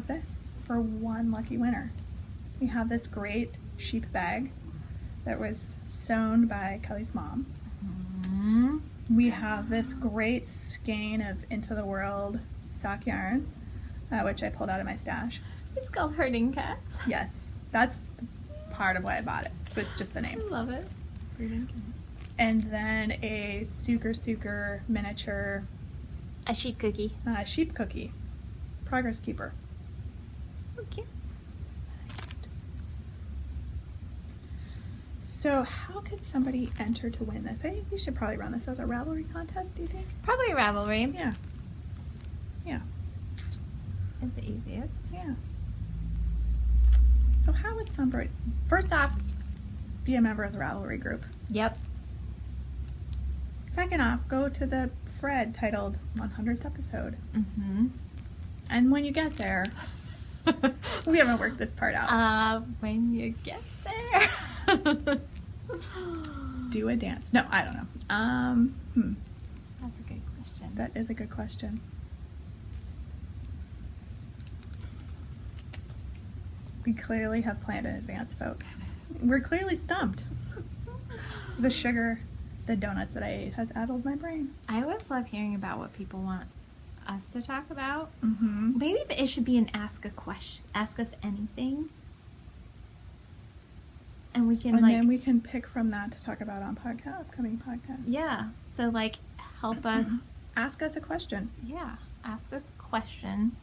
this for one lucky winner. We have this great sheep bag that was sewn by Kelly's mom. Mm-hmm. We have this great skein of Into the World sock yarn, which I pulled out of my stash. It's called Herding Cats. Yes, that's part of why I bought it. It was just the name. I love it. Herding Cats. And then a Suker miniature A sheep cookie. sheep cookie. Progress Keeper. So cute. So how could somebody enter to win this? I think we should probably run this as a Ravelry contest, do you think? Probably Ravelry. Yeah. Yeah. It's the easiest. Yeah. So how would somebody, first off, be a member of the Ravelry group? Yep. Second off, go to the thread titled 100th episode. Mm-hmm. And when you get there, we haven't worked this part out. When you get there. Do a dance. No, I don't know. That's a good question. That is a good question. We clearly have planned in advance, folks. We're clearly stumped. The sugar, the donuts that I ate has addled my brain. I always love hearing about what people want us to talk about. Mm-hmm. Maybe it should be an ask a question. Ask us anything. And we can And like then we can pick from that to talk about on upcoming podcasts. yeah. So like help us Ask us a question. ask us a question.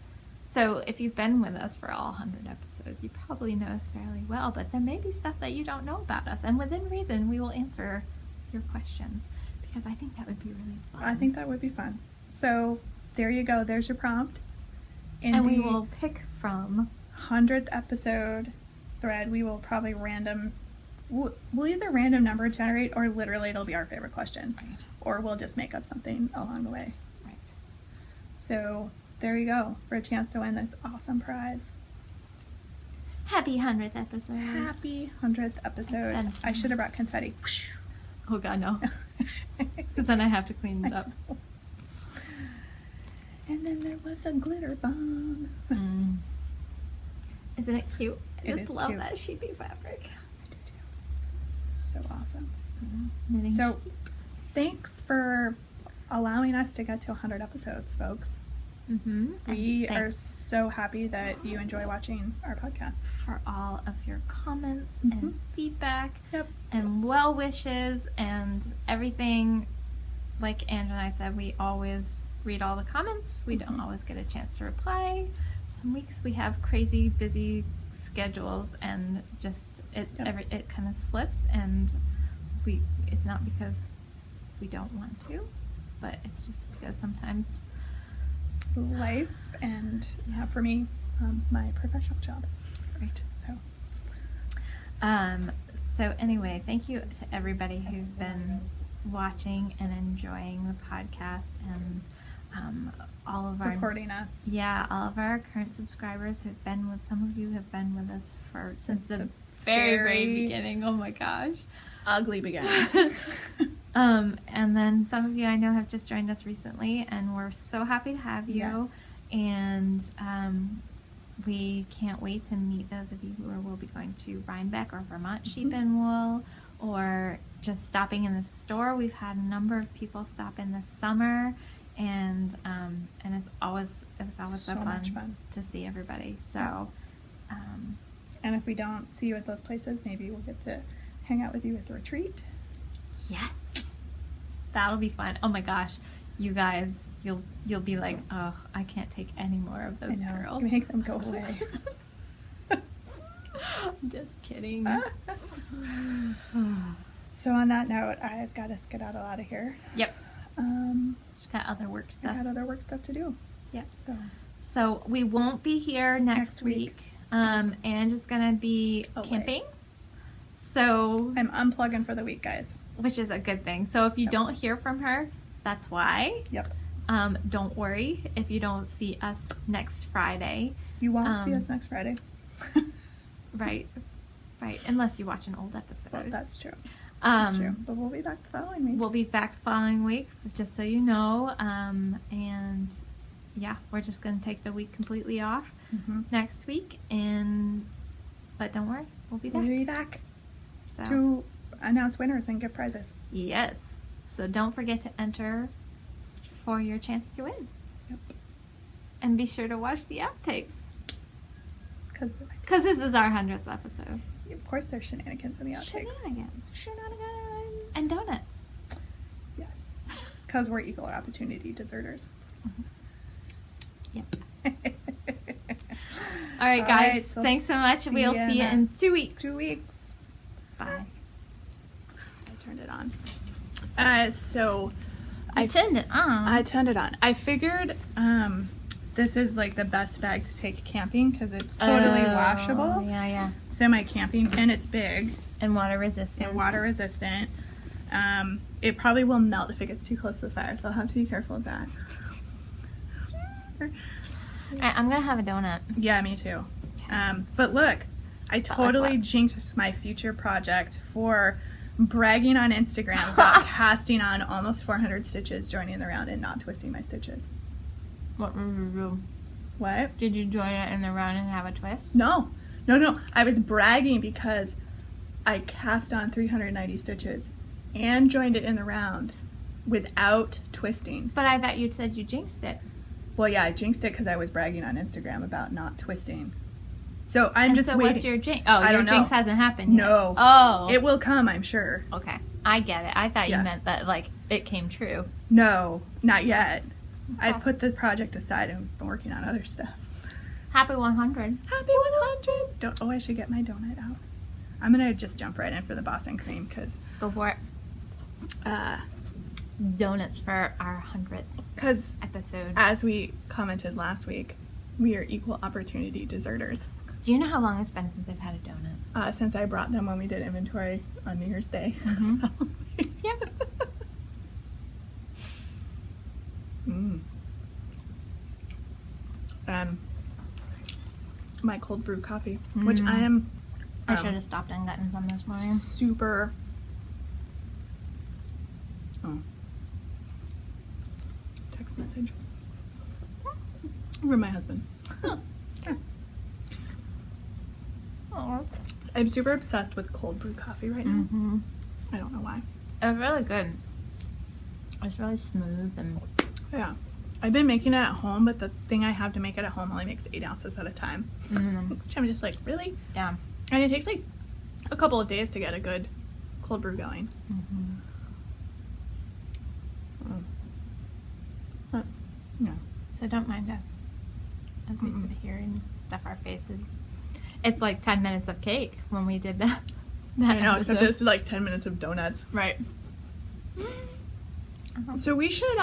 So if you've been with us for all 100 episodes, you probably know us fairly well, but there may be stuff that you don't know about us, and within reason we will answer your questions, because I think that would be really fun. I think that would be fun. So there you go. There's your prompt. In and we the will pick from 100th episode thread, we will probably we'll either random number generate, or literally it'll be our favorite question. Right. Or we'll just make up something along the way. Right. So there you go, for a chance to win this awesome prize. Happy 100th episode. Happy 100th It's episode. been I should have brought confetti. Oh god, no. Because then I have to clean it up. And then there was a glitter bomb. Mm. Isn't it cute? I It just is love cute. that sheepy fabric. I do too. So awesome. Knitting So sheep. thanks for allowing us to get to 100 episodes, folks. Mm-hmm. We And are thanks so happy that you enjoy watching our podcast. for all of your comments Mhm. and feedback Yep. and well wishes and everything. Like Ange and I said, we always read all the comments. We don't Mhm. always get a chance to reply. Some weeks we have crazy busy schedules, and just it kind of slips, and it's not because we don't want to, but it's just because sometimes Life and, for me, my professional job. right. So So anyway, thank you to everybody who's been watching and enjoying the podcast, and all of supporting us. all of our current subscribers who've been with, some of you have been with us since the very very beginning. Oh my gosh. Ugly beginning. And then some of you I know have just joined us recently, and we're so happy to have you. Yes. And we can't wait to meet those of you who will be going to Rhinebeck or Vermont Sheep and Wool, or just stopping in the store. We've had a number of people stop in this summer, and it's always so much fun to see everybody. So And if we don't see you at those places, maybe we'll get to hang out with you at the retreat. yes, that'll be fun. Oh my gosh, you guys, you'll be like, oh, I can't take any more of those I know. girls. Make them go away. I'm just kidding. So on that note, I've got to skedaddle out of here. Yep. Um, Just got other work I stuff. got other work stuff to do. Yep. So So we won't be here next week. Angie's gonna be Away. camping. So I'm unplugging for the week, guys. which is a good thing. So if you don't hear from her, that's why. Yep. Don't worry if you don't see us next Friday. You won't see us next Friday. Right. Unless you watch an old episode. Well, that's true. That's true. But we'll be back the following week. We'll be back the following week, just so you know. And yeah, we're just going to take the week completely off next week. But don't worry, we'll be back. We'll be back So, to announce winners and give prizes. yes. So don't forget to enter for your chance to win. Yep. And be sure to watch the outtakes. Because, Because this is our 100th episode. of course, there's shenanigans in the outtakes. Shenanigans. And donuts. Yes. Because we're equal opportunity deserters. Yep. All right, guys. so Thanks so much. We'll see you in 2 weeks. 2 weeks. Bye. I turned it on. So I turned it on. I turned it on. I figured this is like the best bag to take camping because it's totally washable. Yeah. Semi-camping, and it's big And water resistant. and water resistant. It probably will melt if it gets too close to the fire, so I'll have to be careful of that. All right, I'm going to have a donut. Yeah, me too. But look, I totally jinxed my future project for bragging on Instagram about casting on almost 400 stitches, joining the round, and not twisting my stitches. What did you do? What? Did you join it in the round and have a twist? No. I was bragging because I cast on 390 stitches and joined it in the round without twisting. But I thought you'd said you jinxed it. Well, yeah, I jinxed it because I was bragging on Instagram about not twisting. So I'm just waiting. What's your jinx? Oh, I your don't know. jinx hasn't happened yet. No. Oh. It will come, I'm sure. Okay. I get it. I thought Yeah. you meant that, like, it came true. No, not yet. I Okay. put the project aside and been working on other stuff. Happy 100. Happy 100! I should get my donut out. I'm going to just jump right in for the Boston cream because Go for it. Donuts for our 100th episode. as we commented last week, we are equal opportunity deserters. Do you know how long it's been since I've had a donut? Since I brought them when we did inventory on New Year's Day. Yep. My cold brew coffee, which I am I should have stopped and gotten some this morning. super. Oh. Text message from my husband. Okay. Oh. I'm super obsessed with cold brew coffee right now. Mm-hmm. I don't know why. It's really good. It's really smooth and Yeah. I've been making it at home, but the thing I have to make it at home only makes 8 ounces at a time. Which I'm just like, really? yeah. And it takes like a couple of days to get a good cold brew going. But, no. So don't mind us as we sit here and stuff our faces. It's like 10 minutes of cake when we did that. I know, except episode. this is like 10 minutes of donuts. Right. So we should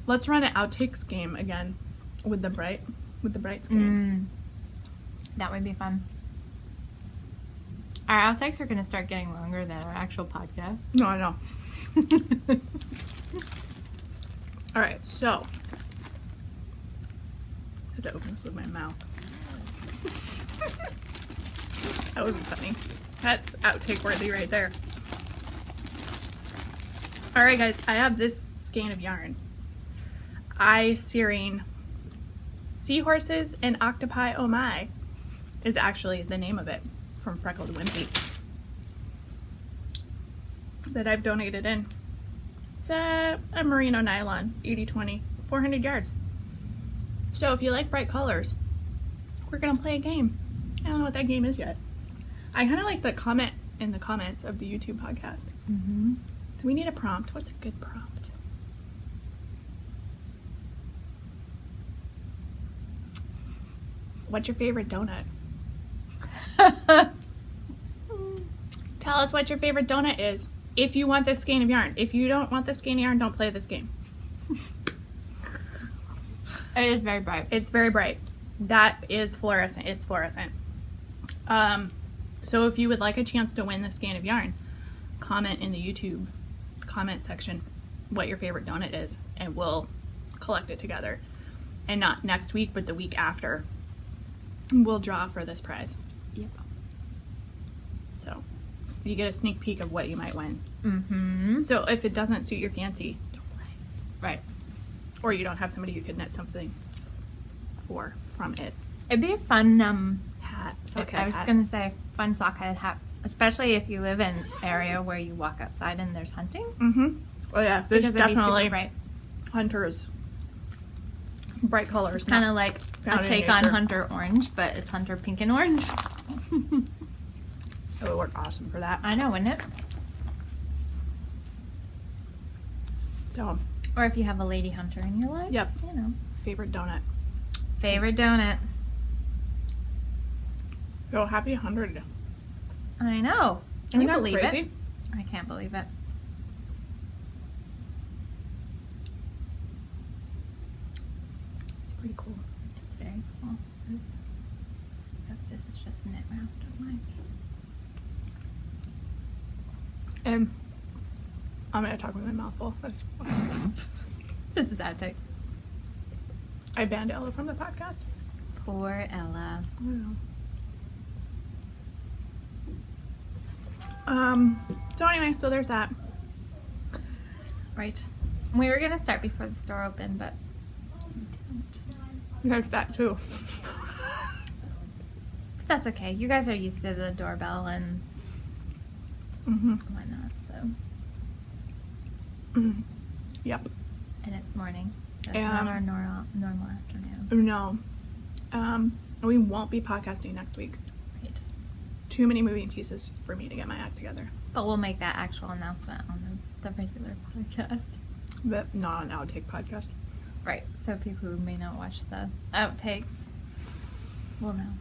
let's run an outtakes game again with the Brights game. That would be fun. Our outtakes are going to start getting longer than our actual podcast. No, I know. All right, so I had to open this with my mouth. That would be funny. That's outtake worthy right there. All right, guys, I have this skein of yarn. Eye searing seahorses and octopi oh my is actually the name of it from Freckled Whimsy that I've donated in. It's a merino nylon 80/20 400 yards. So if you like bright colors, we're gonna play a game. I don't know what that game is yet. I kind of like the comment in the comments of the YouTube podcast. So we need a prompt. What's a good prompt? What's your favorite donut? Tell us what your favorite donut is if you want this skein of yarn. If you don't want this skein of yarn, don't play this game. It is very bright. It's very bright. That is fluorescent. It's fluorescent. So if you would like a chance to win the skein of yarn, comment in the YouTube comment section what your favorite donut is, and we'll collect it together. And not next week, but the week after, we'll draw for this prize. Yep. So you get a sneak peek of what you might win. Mm-hmm. So if it doesn't suit your fancy, don't play. Right. Or you don't have somebody you could knit something from it. It'd be a fun, Hat. I was going to say fun sockhead hat, especially if you live in an area where you walk outside and there's hunting. Mm-hmm. Oh yeah, there's Because it'd be definitely super bright. hunters. Bright colors. It's kind of like found a in take on nature. hunter orange, but it's hunter pink and orange. It would work awesome for that. I know, wouldn't it? So, Or if you have a lady hunter in your life. Yep. You know. favorite donut. Favorite donut. So happy 100. I know. Can you Isn't that believe crazy? it? I can't believe it. It's pretty cool. It's very cool. Oops. Oh, this is just knit wrap, don't mind. And I'm gonna talk with my mouth full. That's fine. This is Outtakes. I banned Ella from the podcast. Poor Ella. I know. So anyway, so there's that. Right. We were gonna start before the store opened, but we didn't. There's that too. But that's okay. You guys are used to the doorbell and Mm-hmm. whatnot, so. Yep. And it's morning, so it's Yeah. not our normal afternoon. No. We won't be podcasting next week. Right. Too many moving pieces for me to get my act together. But we'll make that actual announcement on the regular podcast. But not an outtake podcast. Right. So people who may not watch the outtakes will know.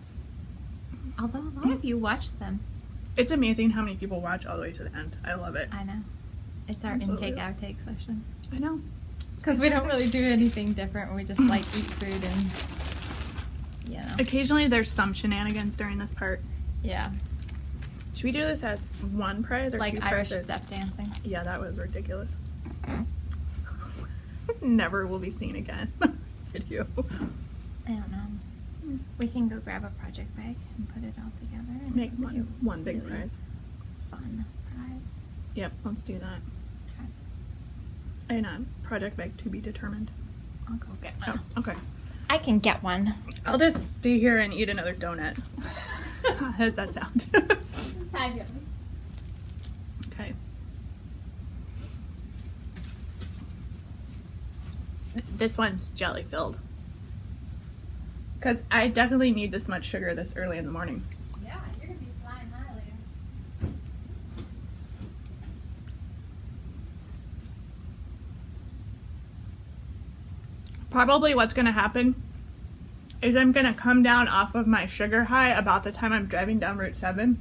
Although a lot of you watch them. It's amazing how many people watch all the way to the end. I love it. I know. It's our Absolutely. intake outtake session. I know. Because we don't really do anything different. We just like eat food and, you know. Occasionally there's some shenanigans during this part. Yeah. Should we do this as one prize or Like two Irish prizes? step dancing. Yeah, that was ridiculous. Never will be seen again. Video. I don't know. We can go grab a project bag and put it all together. And Make it'll be a one big really prize. Fun prize. Yep, let's do that. Okay. And project bag to be determined. I'll go get Oh, one. okay. I can get one. I'll just stay here and eat another donut. How does that sound? Fabulous. Okay. This one's jelly filled. Because I definitely need this much sugar this early in the morning. Yeah, you're going to be flying high later. Probably what's going to happen is I'm going to come down off of my sugar high about the time I'm driving down Route 7.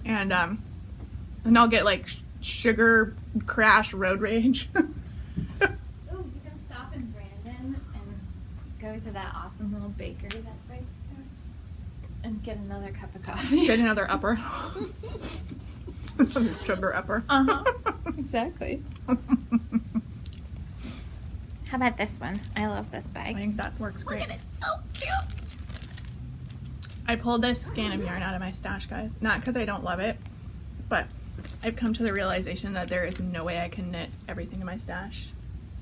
And I'll get like sugar crash road rage. Ooh, you can stop in Brandon and go to that awesome little bakery that's right there and get another cup of coffee. Get another upper. Sugar upper. Uh-huh. Exactly. How about this one? I love this I bag. think that works great. Look at it, so cute. I pulled this skein of yarn out of my stash, guys. Not because I don't love it, but I've come to the realization that there is no way I can knit everything in my stash,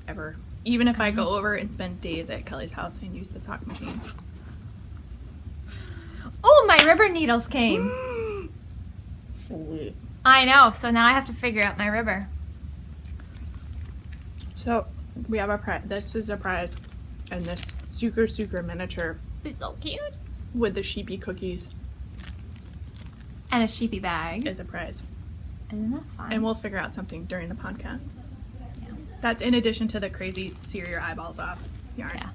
ever. Even if I go over and spend days at Kelly's house and use the sock machine. Oh, my rubber needles came. Sweet. I know, so now I have to figure out my rubber. So we have a prize. This is a prize, and this super miniature It's so cute. with the sheepy cookies And a sheepy bag. is a prize. Isn't that fun? And we'll figure out something during the podcast. Yeah. That's in addition to the crazy sear your eyeballs off yarn. Yeah.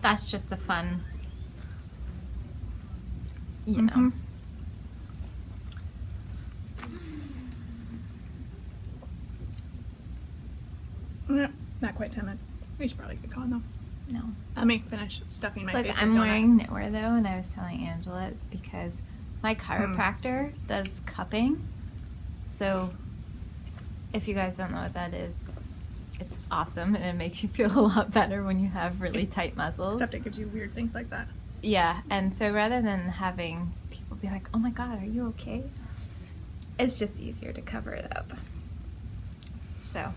That's just a fun, you know. Mhm. Yeah, not quite timid. We should probably get going though. No. Let me finish stuffing my face Like, with I'm donut. wearing knitwear, though, and I was telling Angela it's because my chiropractor does cupping. So, if you guys don't know what that is, it's awesome, and it makes you feel a lot better when you have really tight muscles. Except it gives you weird things like that. Yeah, and so rather than having people be like, oh my god, are you okay? It's just easier to cover it up. So,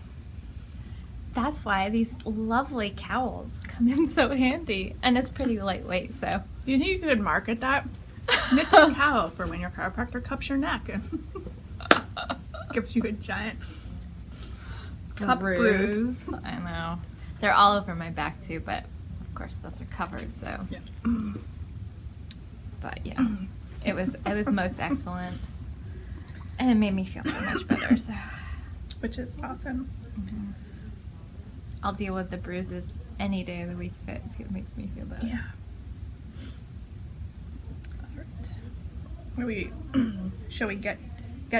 that's why these lovely cowls come in so handy. And it's pretty lightweight, so. Do you think you could market that? Knit this cowl for when your chiropractor cups your neck and gives you a giant cup bruise. I know. They're all over my back too, but of course those are covered, so. Yeah. But yeah, it was most excellent. And it made me feel so much better, so. Which is awesome. Mm-hmm. I'll deal with the bruises any day of the week if it makes me feel better. Yeah. Alright. Shall we get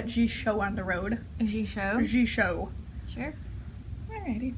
G show on the road? G show? G show. Sure. Alrighty.